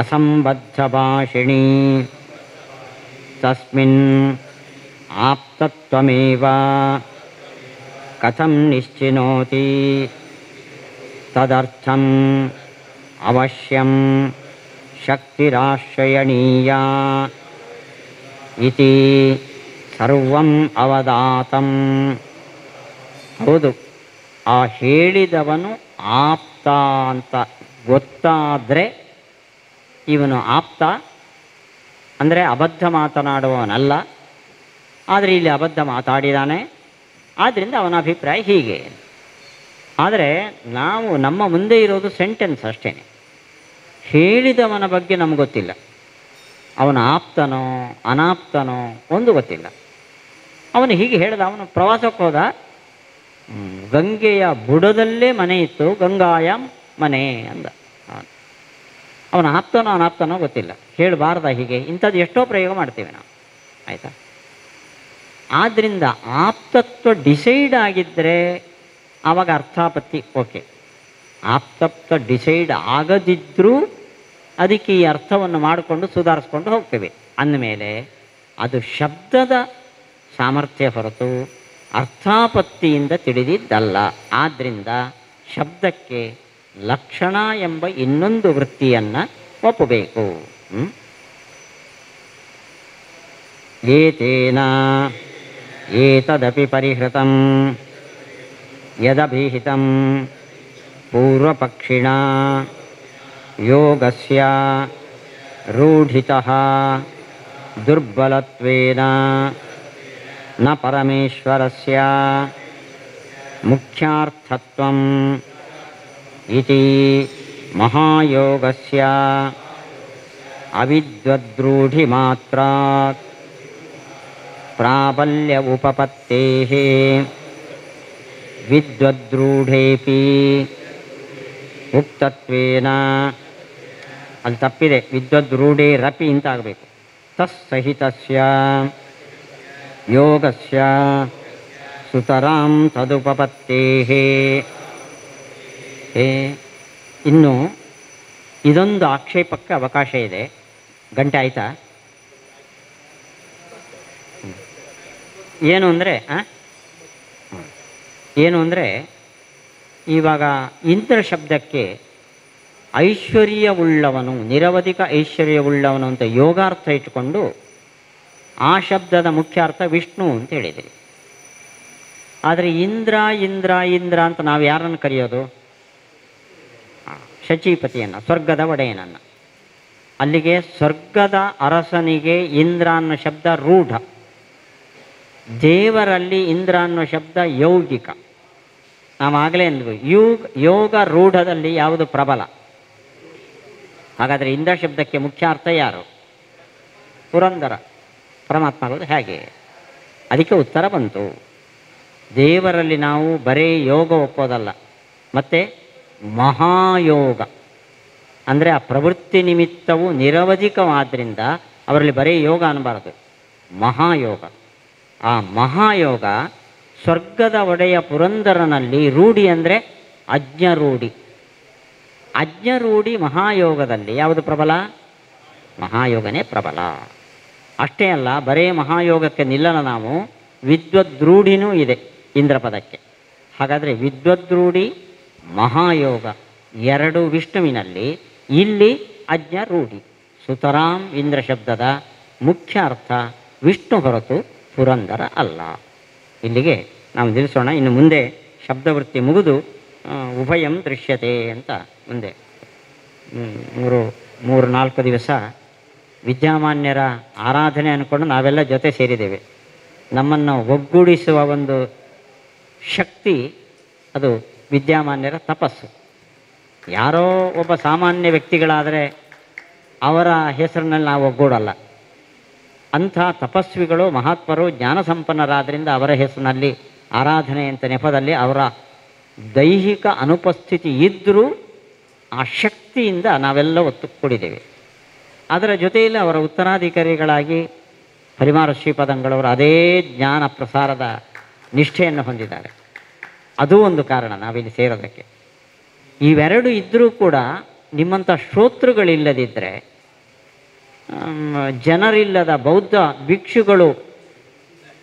ಅಸಂಬದ್ಧಭಾಷಿಣೀ ತಸ್ಮಿನ್ ಆಪ್ತತ್ವಮೇವ ಕಥಂ ನಿಶ್ಚಿನೋತಿ ತದರ್ಥಂ ಅವಶ್ಯಂ ಶಕ್ತಿರಾಶ್ರಯಣೀಯಾ ಇತಿ ಸರ್ವಂ ಅವದಾತಂ. ಹೌದು, ಆ ಹೇಳಿದವನು ಆಪ್ತ ಅಂತ ಗೊತ್ತಾದರೆ ಇವನು ಆಪ್ತ ಅಂದರೆ ಅಬದ್ಧ ಮಾತನಾಡುವವನಲ್ಲ, ಆದರೆ ಇಲ್ಲಿ ಅಬದ್ಧ ಮಾತಾಡಿದಾನೆ, ಆದ್ದರಿಂದ ಅವನ ಅಭಿಪ್ರಾಯ ಹೀಗೆ. ಆದರೆ ನಾವು ನಮ್ಮ ಮುಂದೆ ಇರೋದು ಸೆಂಟೆನ್ಸ್ ಅಷ್ಟೇ, ಹೇಳಿದವನ ಬಗ್ಗೆ ನಮ್ಗೆ ಗೊತ್ತಿಲ್ಲ. ಅವನು ಆಪ್ತನೋ ಅನಾಪ್ತನೋ ಒಂದು ಗೊತ್ತಿಲ್ಲ. ಅವನು ಹೀಗೆ ಹೇಳ್ದ, ಅವನು ಪ್ರವಾಸಕ್ಕೆ ಹೋದ, ಗಂಗೆಯ ಬುಡದಲ್ಲೇ ಮನೆ ಇತ್ತು, ಗಂಗಾಯಂ ಮನೆ ಅಂದ. ಅವನು ಆಪ್ತನೋ ಅನಾಪ್ತನೋ ಗೊತ್ತಿಲ್ಲ, ಹೇಳಬಾರ್ದ ಹೀಗೆ. ಇಂಥದ್ದು ಎಷ್ಟೋ ಪ್ರಯೋಗ ಮಾಡ್ತೇವೆ ನಾವು, ಆಯಿತಾ. ಆದ್ದರಿಂದ ಆಪ್ತತ್ವ ಡಿಸೈಡ್ ಆಗಿದ್ದರೆ ಆವಾಗ ಅರ್ಥಾಪತ್ತಿ ಓಕೆ. ಆಪ್ತತ್ವ ಡಿಸೈಡ್ ಆಗದಿದ್ದರೂ ಅದಕ್ಕೆ ಈ ಅರ್ಥವನ್ನು ಮಾಡಿಕೊಂಡು ಸುಧಾರಿಸ್ಕೊಂಡು ಹೋಗ್ತೇವೆ. ಅಂದಮೇಲೆ ಅದು ಶಬ್ದದ ಸಾಮರ್ಥ್ಯ ಹೊರತು ಅರ್ಥಾಪತ್ತಿಯಿಂದ ತಿಳಿದಿದ್ದಲ್ಲ. ಆದ್ದರಿಂದ ಶಬ್ದಕ್ಕೆ ಲಕ್ಷಣ ಎಂಬ ಇನ್ನೊಂದು ವೃತ್ತಿಯನ್ನು ಒಪ್ಪಬೇಕು. ಏತೇನ ಏತದಪಿ ಪರಿಹೃತಂ ಯದಭಿಹಿತಂ ಪೂರ್ವಪಕ್ಷಿಣ ಯೋಗಸ್ಯ ರೂಢಿತಃ ದುರ್ಬಲತ್ವೇನ ನ ಪರಮೇಶ್ವರಸ್ಯ ಮುಖ್ಯಾರ್ಥತ್ವಂ ಇತಿ ಮಹಾಯೋಗಸ್ಯ ಅವಿದ್ವದ್ರೂಢಿಮಾತ್ರಾತ್ ಪ್ರಾಬಲ್ಯ ಉಪಪತ್ತೇಃ ವಿದ್ವದ್ರೂಢೇಪಿ ಉಕ್ತತ್ವೇನ, ಅಲ್ಲಿ ತಪ್ಪಿದೆ, ವಿದ್ವದ್ರೂಢೇರಪಿ ಅಂತ ಆಗಬೇಕು. ತತ್ಸಹಿತಸ್ಯ ಯೋಗಸ್ಯ ಸುತರಾಂ ತದುಪಪತ್ತೇಃ. ಇನ್ನು ಇದೊಂದು ಆಕ್ಷೇಪಕ್ಕೆ ಅವಕಾಶ ಇದೆ. ಗಂಟೆ ಆಯಿತಾ? ಏನು ಅಂದರೆ ಇವಾಗ ಇಂದ್ರ ಶಬ್ದಕ್ಕೆ ಐಶ್ವರ್ಯವುಳ್ಳವನು, ನಿರವಧಿಕ ಐಶ್ವರ್ಯವುಳ್ಳವನು ಅಂತ ಯೋಗಾರ್ಥ ಇಟ್ಟುಕೊಂಡು ಆ ಶಬ್ದದ ಮುಖ್ಯ ಅರ್ಥ ವಿಷ್ಣು ಅಂತ ಹೇಳಿದೆ. ಆದರೆ ಇಂದ್ರ ಇಂದ್ರ ಇಂದ್ರ ಅಂತ ನಾವು ಯಾರನ್ನು ಕರೆಯೋದು? ಶಚೀಪತಿಯನ್ನು, ಸ್ವರ್ಗದ ಒಡೆಯನನ್ನು. ಅಲ್ಲಿಗೆ ಸ್ವರ್ಗದ ಅರಸನಿಗೆ ಇಂದ್ರ ಅನ್ನೋ ಶಬ್ದ ರೂಢ, ದೇವರಲ್ಲಿ ಇಂದ್ರ ಅನ್ನೋ ಶಬ್ದ ಯೌಗಿಕ. ನಾವು ಆಗಲೇ ಅಂದ್ವಿ ಯೋಗ ರೂಢದಲ್ಲಿ ಯಾವುದು ಪ್ರಬಲ. ಹಾಗಾದರೆ ಇಂದ್ರ ಶಬ್ದಕ್ಕೆ ಮುಖ್ಯ ಅರ್ಥ ಯಾರು? ಪುರಂದರ ಪರಮಾತ್ಮ ಆಗೋದು ಹೇಗೆ? ಅದಕ್ಕೆ ಉತ್ತರ ಬಂತು. ದೇವರಲ್ಲಿ ನಾವು ಬರೀ ಯೋಗ ಒಪ್ಪೋದಲ್ಲ, ಮತ್ತು ಮಹಾಯೋಗ ಅಂದರೆ ಆ ಪ್ರವೃತ್ತಿ ನಿಮಿತ್ತವು ನಿರವಧಿಕವಾದ್ದರಿಂದ ಅವರಲ್ಲಿ ಬರೀ ಯೋಗ ಅನ್ನಬಾರದು, ಮಹಾಯೋಗ. ಆ ಮಹಾಯೋಗ ಸ್ವರ್ಗದ ಒಡೆಯ ಪುರಂದರನಲ್ಲಿ ರೂಢಿ ಅಂದರೆ ಅಜ್ಞರೂಢಿ. ಅಜ್ಞರೂಢಿ ಮಹಾಯೋಗದಲ್ಲಿ ಯಾವುದು ಪ್ರಬಲ? ಮಹಾಯೋಗನೇ ಪ್ರಬಲ. ಅಷ್ಟೇ ಅಲ್ಲ, ಬರೇ ಮಹಾಯೋಗಕ್ಕೆ ನಿಲ್ಲಲ್ಲ ನಾವು, ವಿದ್ವದ್ರೂಢಿನೂ ಇದೆ ಇಂದ್ರ ಪದಕ್ಕೆ. ಹಾಗಾದರೆ ವಿದ್ವದ್ರೂಢಿ ಮಹಾಯೋಗ ಎರಡು ವಿಷ್ಣುವಿನಲ್ಲಿ, ಇಲ್ಲಿ ಅಜ್ಞರೂಢಿ. ಸುತರಾಂ ಇಂದ್ರ ಶಬ್ದದ ಮುಖ್ಯ ಅರ್ಥ ವಿಷ್ಣು ಹೊರತು ಪುರಂದರ ಅಲ್ಲ. ಇಲ್ಲಿಗೆ ನಾವು ನಿಲ್ಲಿಸೋಣ. ಇನ್ನು ಮುಂದೆ ಶಬ್ದವೃತ್ತಿ ಮುಗಿದು ಉಭಯಂ ದೃಶ್ಯತೆ ಅಂತ ಮುಂದೆ 3-4 ದಿವಸ ವಿದ್ಯಾಮಾನ್ಯರ ಆರಾಧನೆ ಅಂದ್ಕೊಂಡು ನಾವೆಲ್ಲ ಜೊತೆ ಸೇರಿದ್ದೇವೆ. ನಮ್ಮನ್ನು ಒಗ್ಗೂಡಿಸುವ ಒಂದು ಶಕ್ತಿ ಅದು ವಿದ್ಯಾಮಾನ್ಯರ ತಪಸ್ಸು. ಯಾರೋ ಒಬ್ಬ ಸಾಮಾನ್ಯ ವ್ಯಕ್ತಿಗಳಾದರೆ ಅವರ ಹೆಸರಿನಲ್ಲಿ ನಾವು ಒಗ್ಗೂಡಲ್ಲ. ಅಂಥ ತಪಸ್ವಿಗಳು ಮಹಾತ್ಮರು ಜ್ಞಾನ ಸಂಪನ್ನರಾದ್ದರಿಂದ ಅವರ ಹೆಸರಿನಲ್ಲಿ ಆರಾಧನೆ ಅಂತ ನೆಪದಲ್ಲಿ ಅವರ ದೈಹಿಕ ಅನುಪಸ್ಥಿತಿ ಇದ್ದರೂ ಆ ಶಕ್ತಿಯಿಂದ ನಾವೆಲ್ಲ ಒತ್ತು ಕೂಡಿದ್ದೇವೆ. ಅದರ ಜೊತೆಯಲ್ಲಿ ಅವರ ಉತ್ತರಾಧಿಕಾರಿಗಳಾಗಿ ಪರಿವಾರ ಶ್ರೀಪಾದಂಗಳವರು ಅದೇ ಜ್ಞಾನ ಪ್ರಸಾರದ ನಿಷ್ಠೆಯನ್ನು ಹೊಂದಿದ್ದಾರೆ. ಅದೂ ಒಂದು ಕಾರಣ ನಾವಿಲ್ಲಿ ಸೇರೋದಕ್ಕೆ. ಇವೆರಡು ಇದ್ದರೂ ಕೂಡ ನಿಮ್ಮಂಥ ಶ್ರೋತೃಗಳಿಲ್ಲದಿದ್ದರೆ, ಜನರಿಲ್ಲದ ಬೌದ್ಧ ಭಿಕ್ಷುಗಳು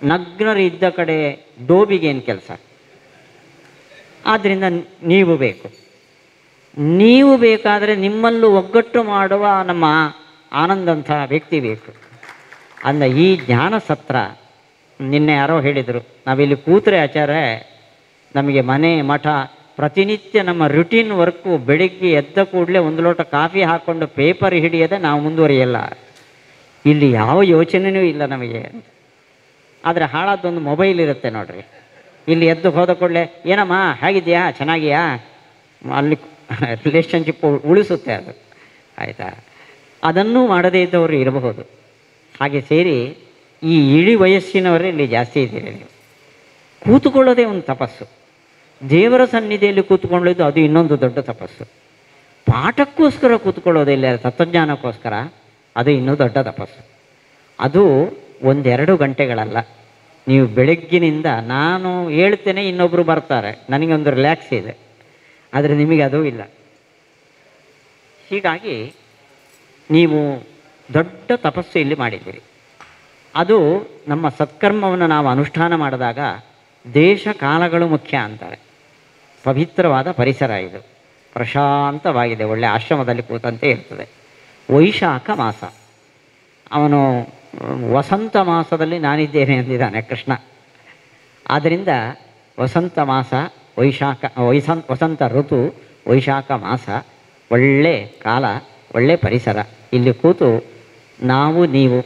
ನಗ್ನರಿದ್ದ ಕಡೆ ಡೋಬಿಗೇನು ಕೆಲಸ? ಆದ್ದರಿಂದ ನೀವು ಬೇಕು. ನೀವು ಬೇಕಾದರೆ ನಿಮ್ಮಲ್ಲೂ ಒಗ್ಗಟ್ಟು ಮಾಡುವ ನಮ್ಮ ಆನಂದಂಥ ವ್ಯಕ್ತಿ ಬೇಕು. ಅಂದ ಈ ಜ್ಞಾನ ಸತ್ರ, ನಿನ್ನೆ ಯಾರೋ ಹೇಳಿದರು, ನಾವಿಲ್ಲಿ ಕೂತ್ರೆ ಆಚಾರ್ಯ ನಮಗೆ ಮನೆ ಮಠ ಪ್ರತಿನಿತ್ಯ ನಮ್ಮ ರುಟೀನ್ ವರ್ಕು ಬೆಳಿಗ್ಗೆ ಎದ್ದ ಕೂಡಲೇ ಒಂದು ಲೋಟ ಕಾಫಿ ಹಾಕ್ಕೊಂಡು ಪೇಪರ್ ಹಿಡಿಯದೆ ನಾವು ಮುಂದುವರಿಯಲ್ಲ. ಇಲ್ಲಿ ಯಾವ ಯೋಚನೆಯೂ ಇಲ್ಲ ನಮಗೆ. ಆದರೆ ಹಾಳಾದೊಂದು ಮೊಬೈಲ್ ಇರುತ್ತೆ ನೋಡ್ರಿ. ಇಲ್ಲಿ ಎದ್ದು ಹೋದ ಕೂಡಲೇ ಏನಮ್ಮ ಹೇಗಿದೆಯಾ, ಚೆನ್ನಾಗಿಯಾ, ಅಲ್ಲಿ ರಿಲೇಷನ್ಶಿಪ್ ಉಳಿಸುತ್ತೆ ಅದು, ಆಯಿತಾ? ಅದನ್ನೂ ಮಾಡದೇ ಇದ್ದವರು ಇರಬಹುದು. ಹಾಗೆ ಸೇರಿ ಈ ಇಳಿ ವಯಸ್ಸಿನವರೇ ಇಲ್ಲಿ ಜಾಸ್ತಿ ಇದ್ದೀರಿ. ನೀವು ಕೂತುಕೊಳ್ಳೋದೇ ಒಂದು ತಪಸ್ಸು. ದೇವರ ಸನ್ನಿಧಿಯಲ್ಲಿ ಕೂತ್ಕೊಳ್ಳೋದು ಅದು ಇನ್ನೊಂದು ದೊಡ್ಡ ತಪಸ್ಸು. ಪಾಠಕ್ಕೋಸ್ಕರ ಕೂತ್ಕೊಳ್ಳೋದಿಲ್ಲ, ತತ್ವಜ್ಞಾನಕ್ಕೋಸ್ಕರ, ಅದು ಇನ್ನೂ ದೊಡ್ಡ ತಪಸ್ಸು. ಅದು 1-2 ಗಂಟೆಗಳಲ್ಲ. ನೀವು ಬೆಳಗ್ಗಿನಿಂದ ನಾನು ಹೇಳ್ತೇನೆ, ಇನ್ನೊಬ್ಬರು ಬರ್ತಾರೆ, ನನಗೊಂದು ರಿಲ್ಯಾಕ್ಸ್ ಇದೆ. ಆದರೆ ನಿಮಗೆ ಅದೂ ಇಲ್ಲ. ಹೀಗಾಗಿ ನೀವು ದೊಡ್ಡ ತಪಸ್ಸು ಇಲ್ಲಿ ಮಾಡಿದ್ದೀರಿ. ಅದು ನಮ್ಮ ಸತ್ಕರ್ಮವನ್ನು ನಾವು ಅನುಷ್ಠಾನ ಮಾಡಿದಾಗ ದೇಶ ಕಾಲಗಳು ಮುಖ್ಯ ಅಂತಾರೆ. ಪವಿತ್ರವಾದ ಪರಿಸರ ಇದು, ಪ್ರಶಾಂತವಾಗಿದೆ, ಒಳ್ಳೆಯ ಆಶ್ರಮದಲ್ಲಿ ಕೂತಂತೆ ಇರ್ತದೆ. ವೈಶಾಖ ಮಾಸ, ಅವನು ವಸಂತ ಮಾಸದಲ್ಲಿ ನಾನಿದ್ದೇನೆ ಅಂದಿದ್ದಾನೆ ಕೃಷ್ಣ. ಆದ್ದರಿಂದ ವಸಂತ ಮಾಸ, ವಸಂತ ಋತು, ವೈಶಾಖ ಮಾಸ, ಒಳ್ಳೆ ಕಾಲ, ಒಳ್ಳೆ ಪರಿಸರ. ಇಲ್ಲಿ ಕೂತು ನಾವು ನೀವು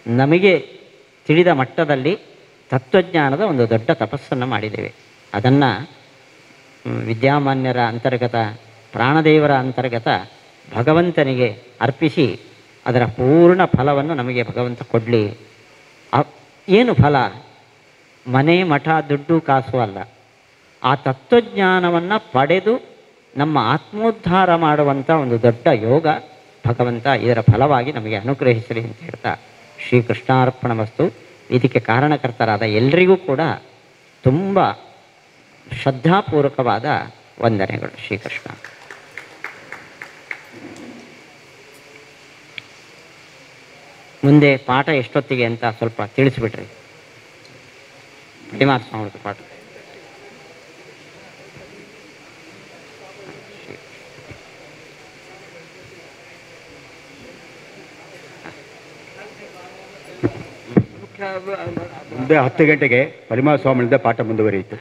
ನಮಗೆ ತಿಳಿದ ಮಟ್ಟದಲ್ಲಿ ತತ್ವಜ್ಞಾನದ ಒಂದು ದೊಡ್ಡ ತಪಸ್ಸನ್ನು ಮಾಡಿದ್ದೇವೆ. ಅದನ್ನು ವಿದ್ಯಾಮಾನ್ಯರ ಅಂತರ್ಗತ, ಪ್ರಾಣದೇವರ ಅಂತರ್ಗತ ಭಗವಂತನಿಗೆ ಅರ್ಪಿಸಿ ಅದರ ಪೂರ್ಣ ಫಲವನ್ನು ನಮಗೆ ಭಗವಂತ ಕೊಡಲಿ. ಏನು ಫಲ? ಮನೆ ಮಠ ದುಡ್ಡು ಕಾಸು ಅಲ್ಲ. ಆ ತತ್ವಜ್ಞಾನವನ್ನು ಪಡೆದು ನಮ್ಮ ಆತ್ಮೋದ್ಧಾರ ಮಾಡುವಂಥ ಒಂದು ದೊಡ್ಡ ಯೋಗ ಭಗವಂತ ಇದರ ಫಲವಾಗಿ ನಮಗೆ ಅನುಗ್ರಹಿಸಲಿ ಅಂತ ಹೇಳ್ತಾ, ಶ್ರೀಕೃಷ್ಣಾರ್ಪಣಮಸ್ತು. ಇದಕ್ಕೆ ಕಾರಣಕರ್ತರಾದ ಎಲ್ರಿಗೂ ಕೂಡ ತುಂಬ ಶ್ರದ್ಧಾಪೂರ್ವಕವಾದ ವಂದನೆಗಳು. ಶ್ರೀಕೃಷ್ಣ. ಮುಂದೆ ಪಾಠ ಎಷ್ಟೊತ್ತಿಗೆ ಅಂತ ಸ್ವಲ್ಪ ತಿಳಿಸ್ಬಿಟ್ರಿ. ಪರಿಮಾರ್ ಸ್ವಾಮಿದು ಪಾಠ. ಮುಂದೆ 10 ಗಂಟೆಗೆ ಪರಿಮಳ ಸ್ವಾಮಿಯಿಂದ ಪಾಠ ಮುಂದುವರಿಯಿತು.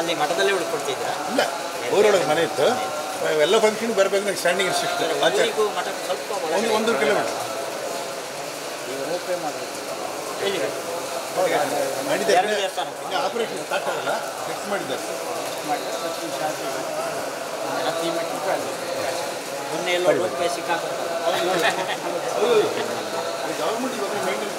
ಅಲ್ಲಿ ಮಠದಲ್ಲೇ ಉಳ್ಕೊಳ್ತಿದ್ರಾ? ಇಲ್ಲ, ಊರೊಳಗೆ ಮನೆ ಇತ್ತು. ಎಲ್ಲ ಫಂಕ್ಷನ್ ಬರಬೇಕು ನಂಗೆ ಸ್ಟ್ಯಾಂಡಿಂಗ್ ಇನ್ಸ್ಟ್ರಕ್ಷನ್. ಊರಿಗೂ ಮಠಕ್ಕೆ ಸ್ವಲ್ಪ ಒಂದು ಕಿಲೋಮೀಟರ್ ಮಾಡಿದ್ದಾರೆ. ಈಗ ಆಪರೇಷನ್ ಸ್ಟಾರ್ಟ್ ಆಗಲ್ಲ, ಫಿಕ್ಸ್ ಮಾಡಿದ್ದಾರೆ. ಮೊನ್ನೆ ಎಲ್ಲ ರೂಪಾಯಿ ಸಿಕ್ಕಾಕೊಡ್ತಾರೆ. ಗೌರ್ಮೆಂಟ್ ಇವಾಗ ಮೇಂಟೆನೆನ್ಸ್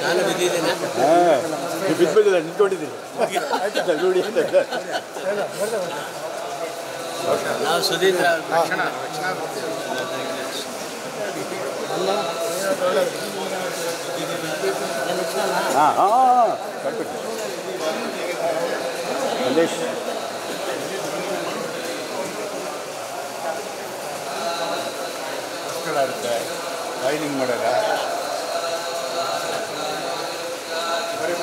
ನಾನು ಬಿದ್ದಿದ್ದೇನೆ. ಬಿದ್ದಿಲ್ಲ, ನಿಂತ್ಕೊಂಡಿದ್ದೀನಿ. ನಾವು ಸುಧೀಂದ್ರ ಸಂದೇಶ್ ಆಗುತ್ತೆ, ಲೈನಿಂಗ್ ಮಾಡಲ್ಲ. ಬರೀ